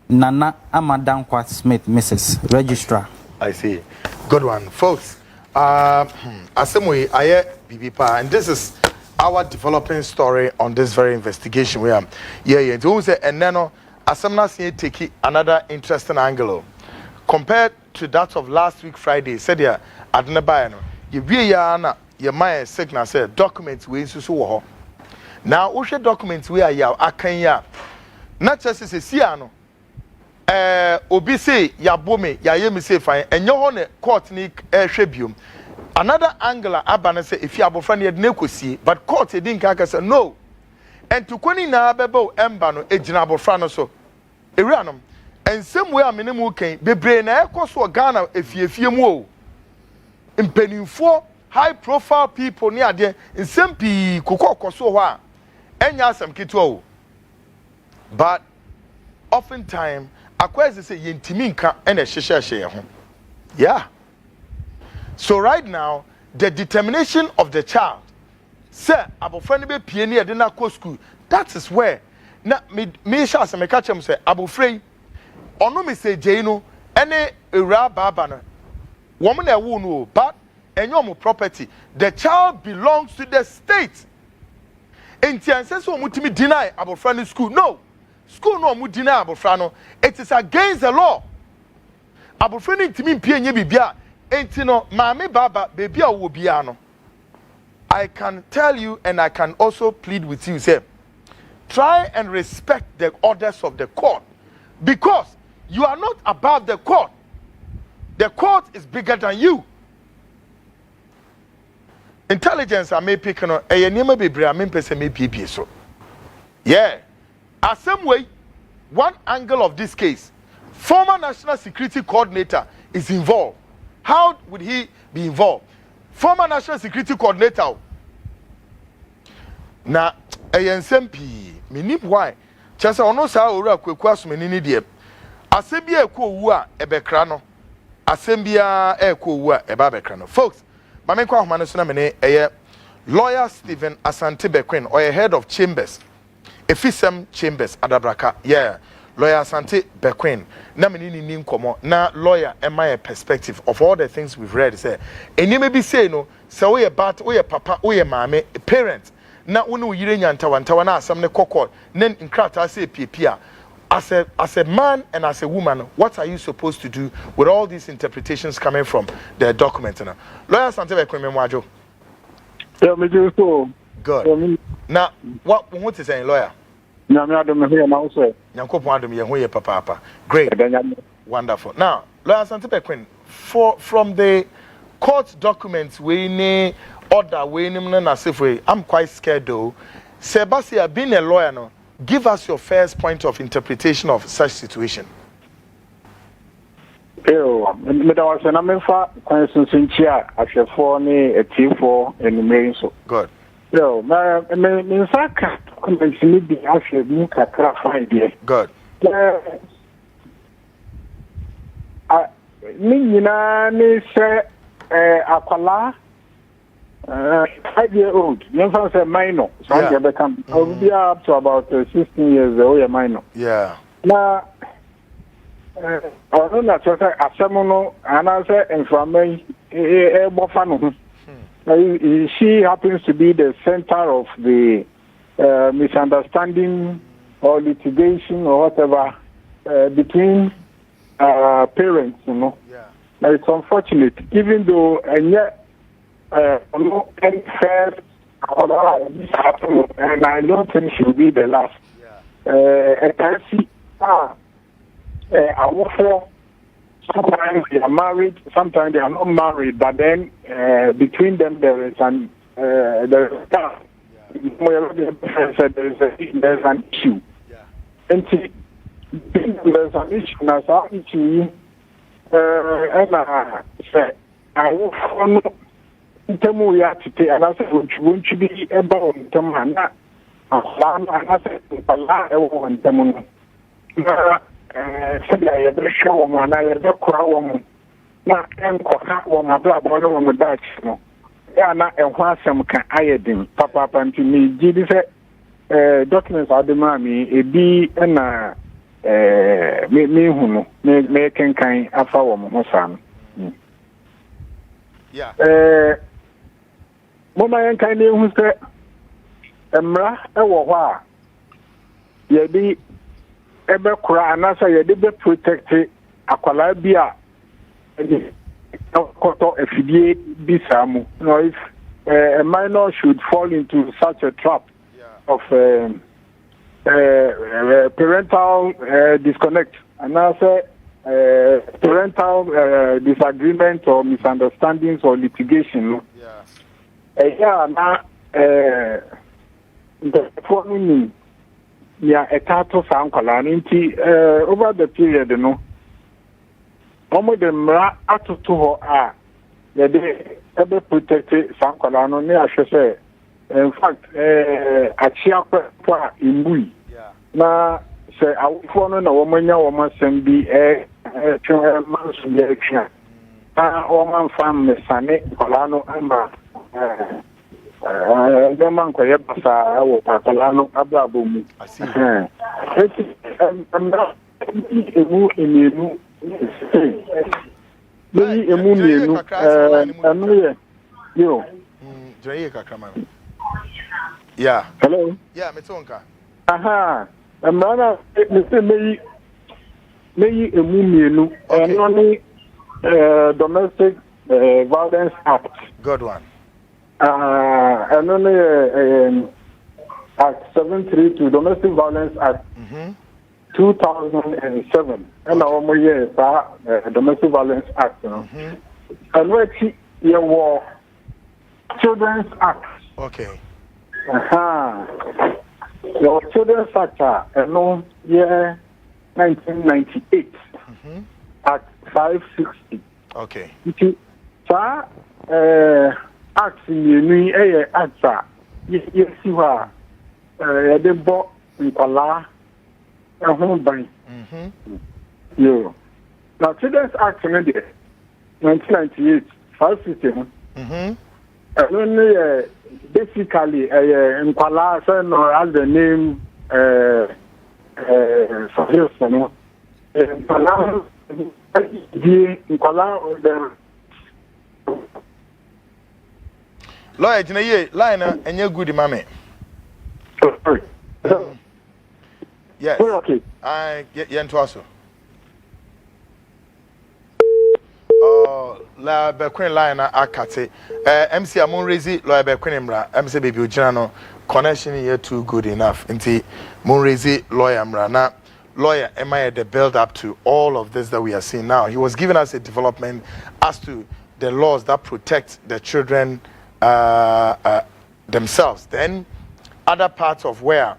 Nana Amadankwa Smith, Mrs. Registrar. I see. Good one. Folks, Asemwe Aye Bibipa, and this is our developing story on this very investigation. We are, and then Asemna see take another interesting angle. Compared to that of last week Friday, said ya Adnebayano, you be ya your mind signal said documents we so now ushe documents we are ya akanya not just as a siano obi say ya bome ya yemi say fine and your honor court ni shebium another angle abana say if you abofra ne nekosi but court didn't kaka say no and to kwani na bebo emba no ejina abofra no so ewuranom. And same way I'm in a mooking, the brain echoes for Ghana if you move. In Peninfo, high profile people near there, in some P. Coco Kosoa, and Yasam Kito. But oftentimes, a question say Yentiminka and a Shisha share. Yeah. So right now, the determination of the child, sir, Abu Friendly Pioneer did not go school. That is where, not me, shall some catch him say, Abu Frey. Ono me say Jano ene ewra baba no woman na wo no but enyo property the child belongs to the state enti anse so mutimi deny abofra no school no mu deny abofra no it is against the law abofra no ntimi mpie nye bibia enti no maame baba baby a wo bia no I can tell you and I can also plead with you say try and respect the orders of the court because you are not above the court. The court is bigger than you. Intelligence I may pick on a name be bra me person may be so. Yeah. As same way, one angle of this case, former National Security Coordinator is involved. How would he be involved? Former National Security Coordinator. Na ANSMP, me nip why. Chasa ono sa ora Kwaku Asumeni ni die. Asembia eko wu a ebekra no. Asembia eko wu a eba bekra no. Folks, mame kwa homa no so na me eye lawyer Stephen Asante Bequin or head of chambers. Efisem Chambers Adabraka. Yeah. Lawyer Asante Bequin. Na me ni nkomo na lawyer am my perspective of all the things we've read say. Eni me be say no, say we bat, we papa, we mame, parent. Na unu yire nyantawa na asam ne kokko nen nkrata say pia. As a man and as a woman, what are you supposed to do with all these interpretations coming from the document? Lawyer Sante Bequin. Yeah, me do so. Good. Now, what is saying, lawyer? No, me adom here now, sir. Yanko Adom, ye papa. Great. Wonderful. Now, lawyer Santipe Queen, from the court documents we need order we need I'm quite scared though. Sebastian, being a lawyer, no, give us your first point of interpretation of such situation. But I was an American constitution chair after 4 a T4 and main so. Good. No, my Saka convention be actually being clarified here. Good. Nina say Aquala 5-year-old. Never say minor. So I become I'll be up to about 16 years old minor. Yeah. Now I don't know what I say and I say information she happens to be the center of the misunderstanding or litigation or whatever between parents, you know. Yeah. Now it's unfortunate, even though and yet no any first this happened, and I don't think she'll be the last. I can see sometimes they are married, sometimes they are not married, but then between them there is an there's an issue. And see, there's an issue now, so issue and I say I will follow Temu Yati and I said won't you be about Tamana and I said Allah won't Tamun. Sabi I have show man I have crowd na enkoka wo mabla bodo wo mudach no ya na ehwo asem ka ayedin papa panti mi gidi se documents adema mi ebi na me hunu me kenkan afa wo mo sam yeah mo ma yen kan ne hu se emra ewo ho a ye bi ebe kura anasa ye de be protect akwala bia koto efidie bisamu. No, if a minor should fall into such a trap of parental disconnect and also parental disagreement or misunderstandings or litigation. The following a tato over the period, you know. Omo de mra atutu ho a ye de ebe protect sankwala no ne ahwe se in fact achia kwa imbui na se awufo no na wo manya wo masem bi twa manso ye twa na wo man fam me sane kwala no amba de man ko ye basa wo kwala no abrabo mu emu emenu Maybe a moon, yeah. Hello? Yeah, Metonka. Aha. I'm rather, maybe a moon, and only domestic violence act. Good one. And only Act 732, Domestic Violence Act 2007. And our year Domestic Violence Act, you know. And where you were Children's Act. Okay. Your Children's Act, no year 1998. Act 560. Okay. Sir, Act in the Act, you see what they bought in Pala. Yo. Now, Children's Act in 1998, 550. And only basically, in Pala, as the name, in Pala, in Pala, the lawyer, Jinaye, line, and you're good, mammy. Yes. Okay. I get into us. La Bequin line akate. MC Amon Rezi, Lawyer Bequinimra, MC Baby Ujano, connection here too good enough. Inti Monrezi, Lawyer Mrana, lawyer Emma the build up to all of this that we are seeing now. He was giving us a development as to the laws that protect the children themselves. Then other parts of where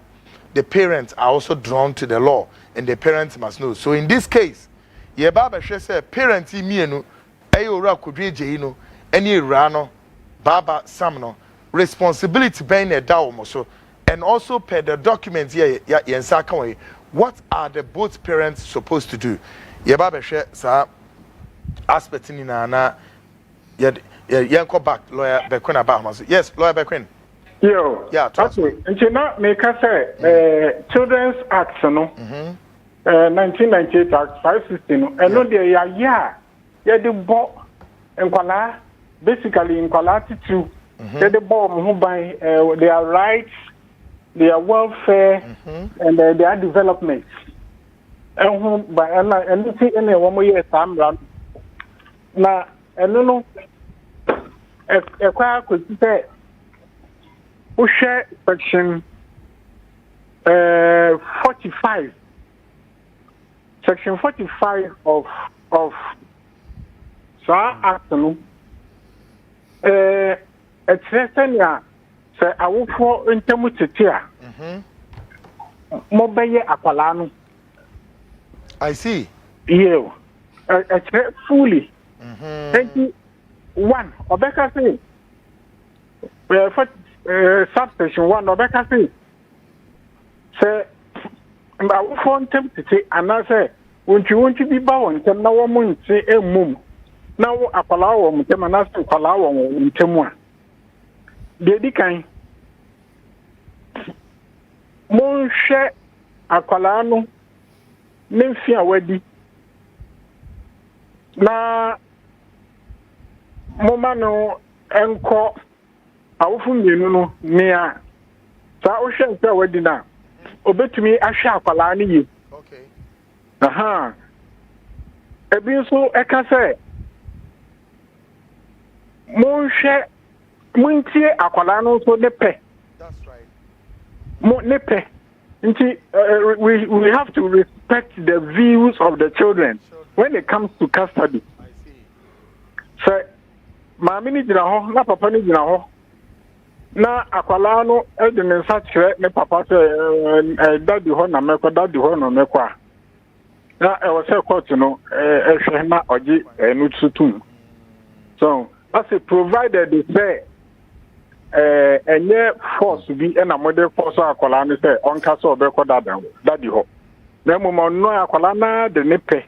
the parents are also drawn to the law and the parents must know. So in this case, ye baba say parents imienu ayora kodwe no any rano baba samno responsibility being a dawo so and also per the documents here yensa kan we what are the both parents supposed to do ye baba sa aspect ni na ye ko back lawyer Bekwen about yes lawyer Bekwen. Yo, yeah, okay. And you know, make us say, Children's Act, no, 1998 Act 516, and no, they are the ball, and Kuala, basically in Kuala too, the ball who by their rights, their welfare, and their development. And who by and you see any 1 more year time run. Now, and no, a quiet could say. We share section 45. Section 45 of Act. It's Senya say I will for intermutia. Mobile Aqualano. I see. Yeah. It's fully. 21. Obeka say. Subsection 1 Obeka say I will for intermutia and I say won't you be bound to now one say a mum. Now a palaw on Temanas to Palaw on Temua. The kind Mon share a colano Nymphia wedi na Momano enko awufum yenu no mea sa o hwe nta wedi na obetumi ahwe akwala ne yi okay aha ebi so eka se mo hwe muntie akwala no so de pe that's right mo ne pe nti we have to respect the views of the children when it comes to custody. I see. So maami ni jina ho na papa ni jina ho na akwala no e de nsa kire ne papa se daddy ho na mekọ daddy ho no mekọ na e wo se court no hwe na oji enu tutum so as a provided they say enye force bi na model force akwala no say onka so obekọ daddy ho na mo no akwala na de ne pe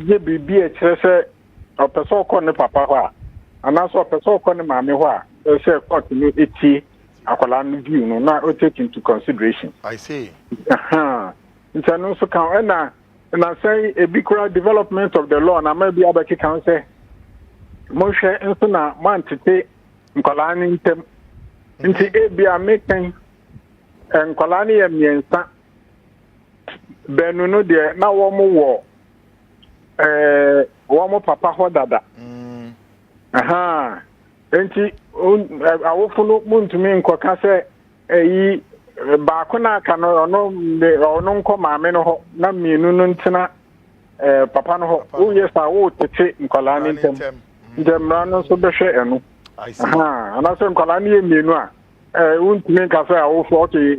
je bibi e kire se opeso ko ne papa ho a anaso opeso ko ne maame ho a say court no eti akwala no view no na o take into consideration. I see. Intano so kan na say a big development of the law na maybe abaki kan say mo hwe nso na man tete nkwala ni ntem nti ebia meken nkwala ni yemiensa benu no de na wo mo wo wo mo papa ho dada aha enti awofo no muntumi nkoka se eyi baako na aka no ono nko maame no ho na mienu no ntina papa no ho o yesa wo tete nkwala ni ntem demra no so behwe enu aha ana so nkwala ni mienu a untumi nka se awofo okay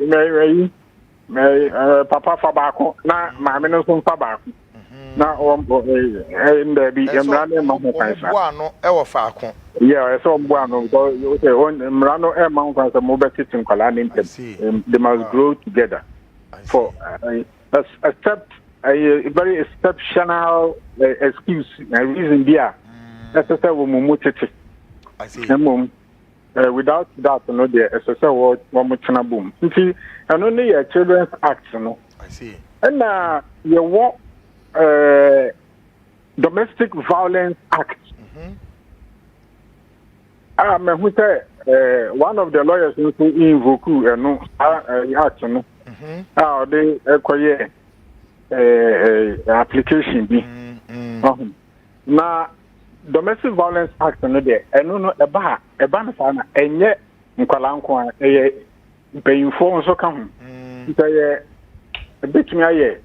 papa fa baako na maame no so fa baako na bi emrano ma ho kansa Boanu e wo faako yeah so Boanu because emrano e ma ho kansa mo betiti nkwala ni ntem they must grow together for accept a very exceptional excuse and reason there necessary wo mu tete I see without that no there necessary wo mo tena boom nti ano ne ya Children's Act no I see and you want Domestic Violence Act. Me say one of the lawyers who invoke no act no. They acquire application bi. Na Domestic Violence Act no there. No eba na fa na enye nkwala nko a eye payinfo nso ka ho. Say bit me aye.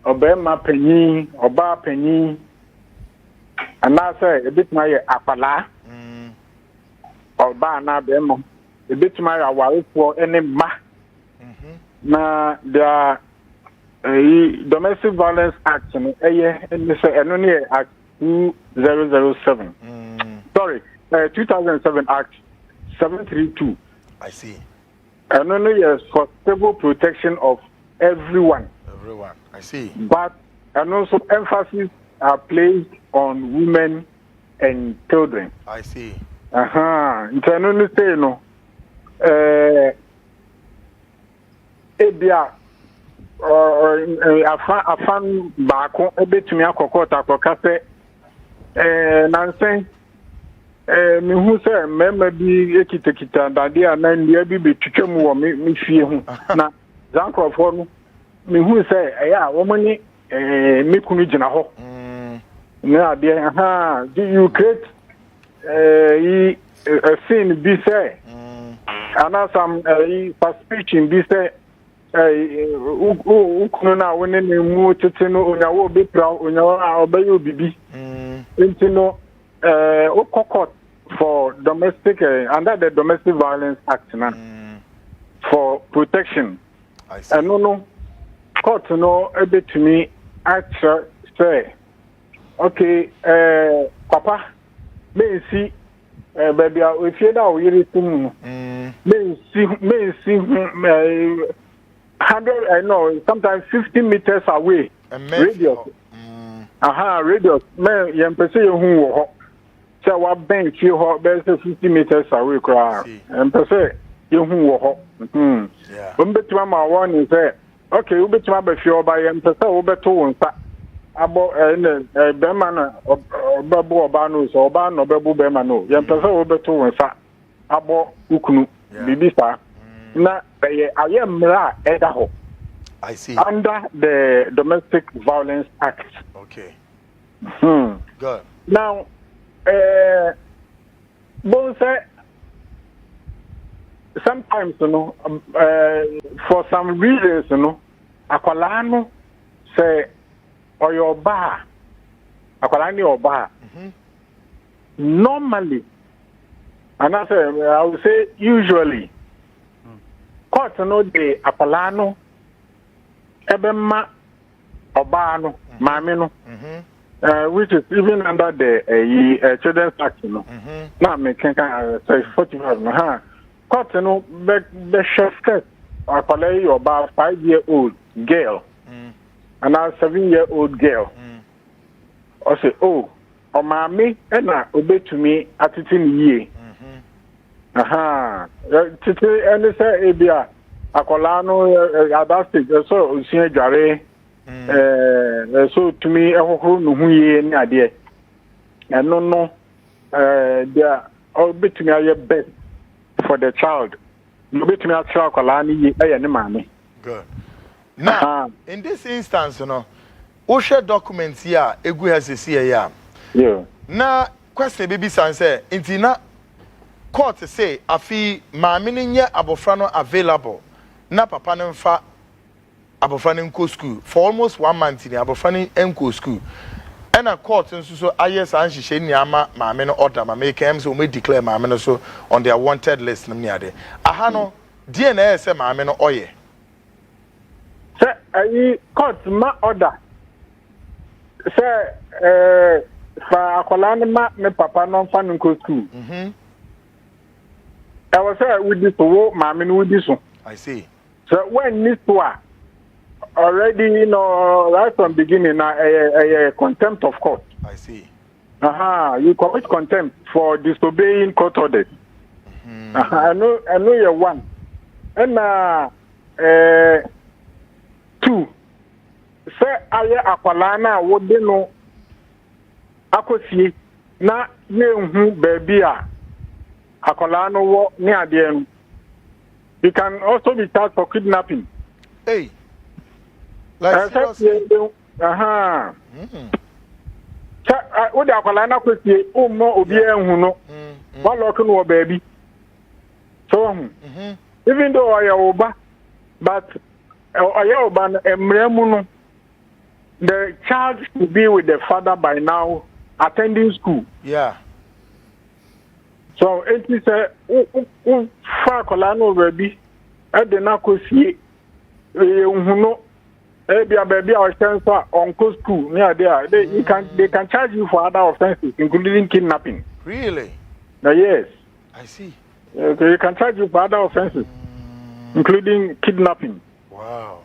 Obema penny, oba penny, and now say a bit my apala. Oba na bemo. A bit my away for any ma. Na the Domestic Violence Act and only Act 2007. Sorry, 2007 Act 732. I see. And only for stable protection of everyone. Everyone, I see. But and also emphasis are placed on women and children. I see. Internally say no. Ebia afan baako ebetumi akokota akokase nansen me hu se mema bi ekitekita dade ana ndia bi betwetwam wo me fie hu na zankrofo no me hu se eya wo mani me kunu gina ho na ade you create a scene be say ana some suspicion be say ukunu na woni ne mu tete no onyawo bepra onyawo obayo bibi intino ukokot for domestic under the Domestic Violence Act for protection. I see. No court no ebetumi actually say okay papa me see baby if you da oyiri tum me see 100 I know sometimes 50 meters away radius radius me yem pese ye hu wo ho say wa ben fi ho be 50 meters away kra yem pese ye hu wo ho betima ma won say okay we betima ba fi oba yem pese wo beto won sa abo be ma na obabu oba no so oba no bebu be ma no yem pese wo beto won sa abo ukunu bibi sa na I am Edaho. I see. Under the Domestic Violence Act. Okay. Good. Now, sometimes, for some reasons, akwalano say or your bar, akwalani or bar. Normally, and I would say usually. Court no de apalano ebema obano mami no which is even under the Children's Act no na me can say 45 no court no be shifted apalai oba 5-year-old girl and a 7-year-old girl o say o mami na obetumi atitin yie titi ene say ebia akola no adastic so osia dware so tumi ehokoro no huye ni ade eno no dia obetumi aye best for the child obetumi atra akola ni ye eye ne maame. Good. Now in this instance wo share documents here egu hasesi here yeah na question baby san say intina court say afi maame ne nya abofra no available na papa ne mfa abofra ne nko school for almost 1 month ni abofra ne nko school and a court nso so ayes an hihye ni ama maame no order maame kem so me declare maame no so on their wanted list no ade aha no DNA say maame no oye say ayi court ma order say fa akola ne ma me papa no mfa nko school I was with this mammy with this one. I see. So when this one already, right from beginning, a contempt of court. I see. You commit contempt for disobeying court orders. I know you're one. And 2. Say I apalana what they know. Akosi na ye baby akolano wo ni ade. You can also be charged for kidnapping. Hey. Like seriously? What the akolana kwesi mo obi ehun no. Wa lock no baby. So even though I oba but the child should be with the father by now, attending school. Yeah. So it is a Fakolano baby. I did not see who baby our sensor on school near there. They can charge you for other offenses, including kidnapping. Really? Yes. I see. They can charge you for other offenses, including kidnapping. Wow.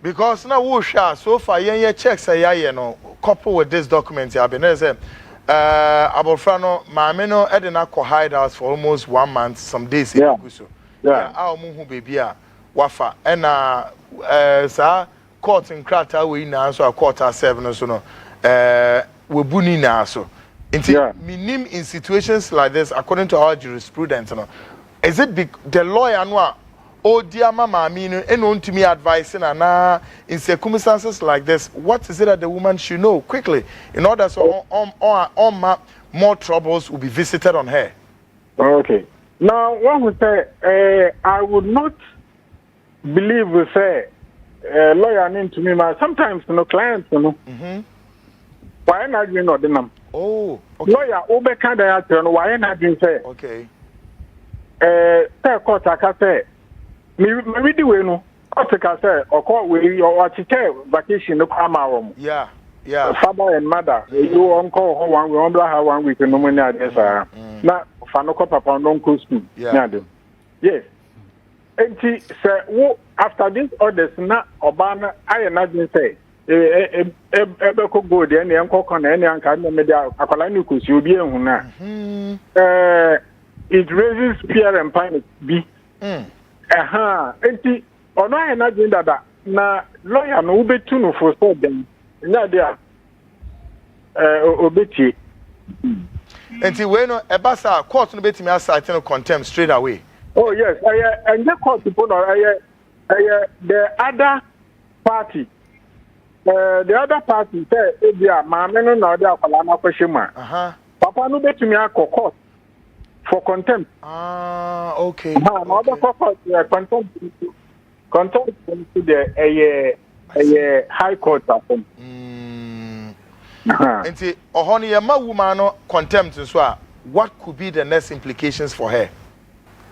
Because now we share so far yeah checks you know couple with this document I've been say abofrano maameno edena ko hide house for almost 1 month some days yeah a mu baby a wafa na sa court in krata we na so a court serve no so no we buni na so minim in situations like this according to our jurisprudence no is it the lawyer no oh dear mama mean and on to me advising and in circumstances like this what is it that the woman should know quickly in order so more troubles will be visited on her? Okay, now one would say I would not believe we say lawyer name to me sometimes clients why not you know the name okay. Lawyer over canada why not you say okay court I say me di we no otika say okọ we or chike vacation no kwama yeah father and mother you uncle ho 1 week on bla 1 week no money adesa na fa no ko papa no go school na dem yes enti say wo after this orders na oba na aye na din say ebe ko go de na enko na ene anka na me dia akwala ni ko si obi ehun na it raises fear and panic be enti ono aye na din dada na lawyer no ubetu no for so dem nya dia obeti enti we no ebasa court no betimi assign no contempt straight away. Oh yes, and the court people the other party say ebia maame no na ode akwala na kwashima papa no betumi akọ court for contempt. Okay. Other court contempt to the high court happen. Enti ohoni ye ma woman no contempt so what could be the next implications for her?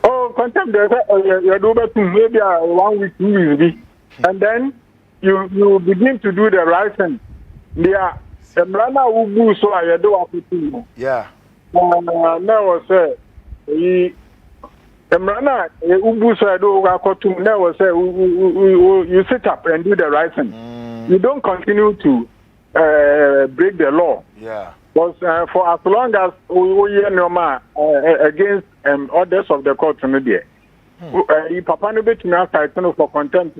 Oh, contempt you do better maybe 1 week 2 weeks and then you begin to do the right thing. Yeah, emrana ubu so ayedo aputu. Yeah. Now say emrana ubu so ayedo akotum now say you sit up and do the right thing. You don't continue to break the law. Yeah. Because for as long as we hear normal against orders of the court no there. Papa no bet me outside for contempt.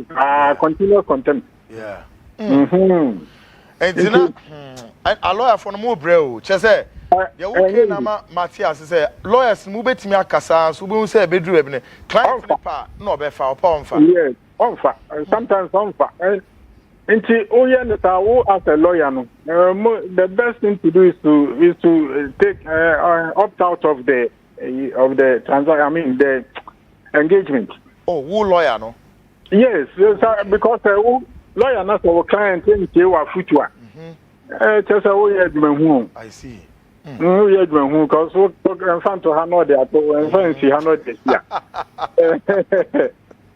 Continuous contempt. Yeah. And Tina a lawyer for no more bro. Che say ya okay na Matthias say lawyers mu betimi akasa so be say bedru ebne client pa no be fa opa onfa. Yes, onfa. Sometimes onfa. Nti oye as a lawyer no the best thing to do is to take opt out of the transaction. I mean the engagement. Oh, who lawyer no? Yes, because lawyer not our client in our future. Just I see. Because in front of her no there in front she no there.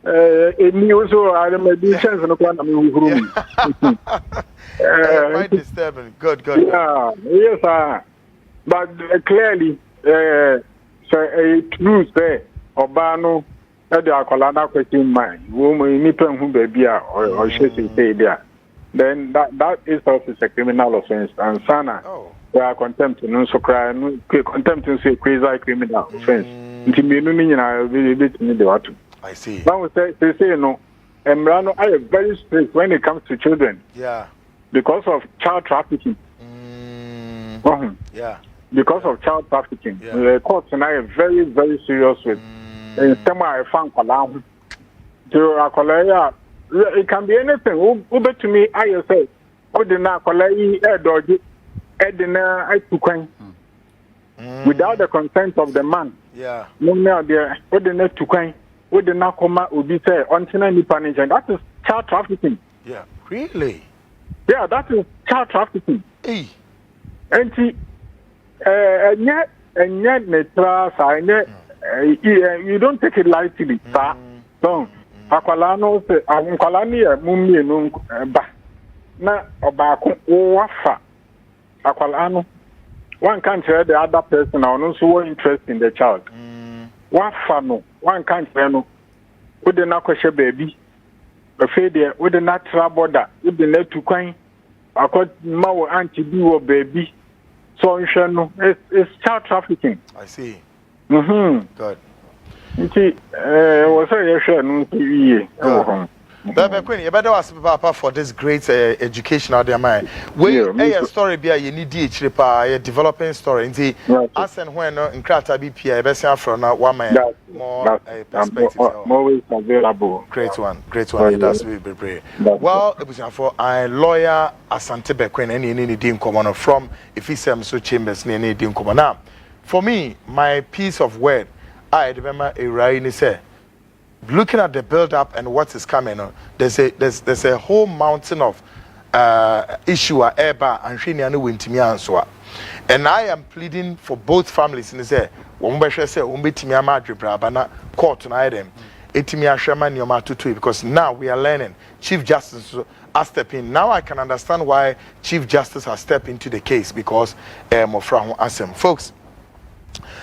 Also I may be chance no plan quite disturbing. Good. Yeah, yes but clearly a truth there Obano the akolana question mind woman nipa hu baby or she say there then that is also a criminal offense and sana they are contempt no so cry contempt is a crazy criminal offense nti menu ni nyina bit me de watu. I see. Now say no emrano are very strict when it comes to children. Yeah. Because of child trafficking. Yeah. Because of child trafficking. Yeah. The courts and I are very, very serious with. And some I found Kalam. It can be anything. Uber to me, I say, without the consent of the man. Yeah. No, there, to with the nakoma ubi say until any punishment. That is child trafficking. Yeah, really? Yeah, that is child trafficking. Hey. And yet netra you don't take it lightly, sir. So akwalano say akwalani mummi no ba na obako wafa akwalano one can't tell the other person or no so interest in the child. Wafa no one can't tell no with the nakoshe baby a failure with the natural border with the net to coin akot ma anti bi baby. So it's child trafficking. I see. Good. Okay. Was I sure no to Bebe Queen, you better ask Papa for this great education out there, man. A story be a need a developing story. Indeed, as and when in Krata BP, I best from now 1 man more perspective. Always available. Great one. That's really brave. Well, it was for a lawyer Asante Bequin and any Dean Commoner from Eeii so Chambers near any Dean Commoner. Now, for me, my piece of word, I remember a Ryan say. Looking at the build-up and what is coming on, there's a whole mountain of issue at Eba and Shinianu Wintimi Answa. And I am pleading for both families in the say, Wombesha say, Umbitimia Madribra, Bana, court on item, Etimia Shaman Yomatutu, because now we are learning. Chief Justice has stepped in. Now I can understand why Chief Justice has stepped into the case because of Asem. Folks,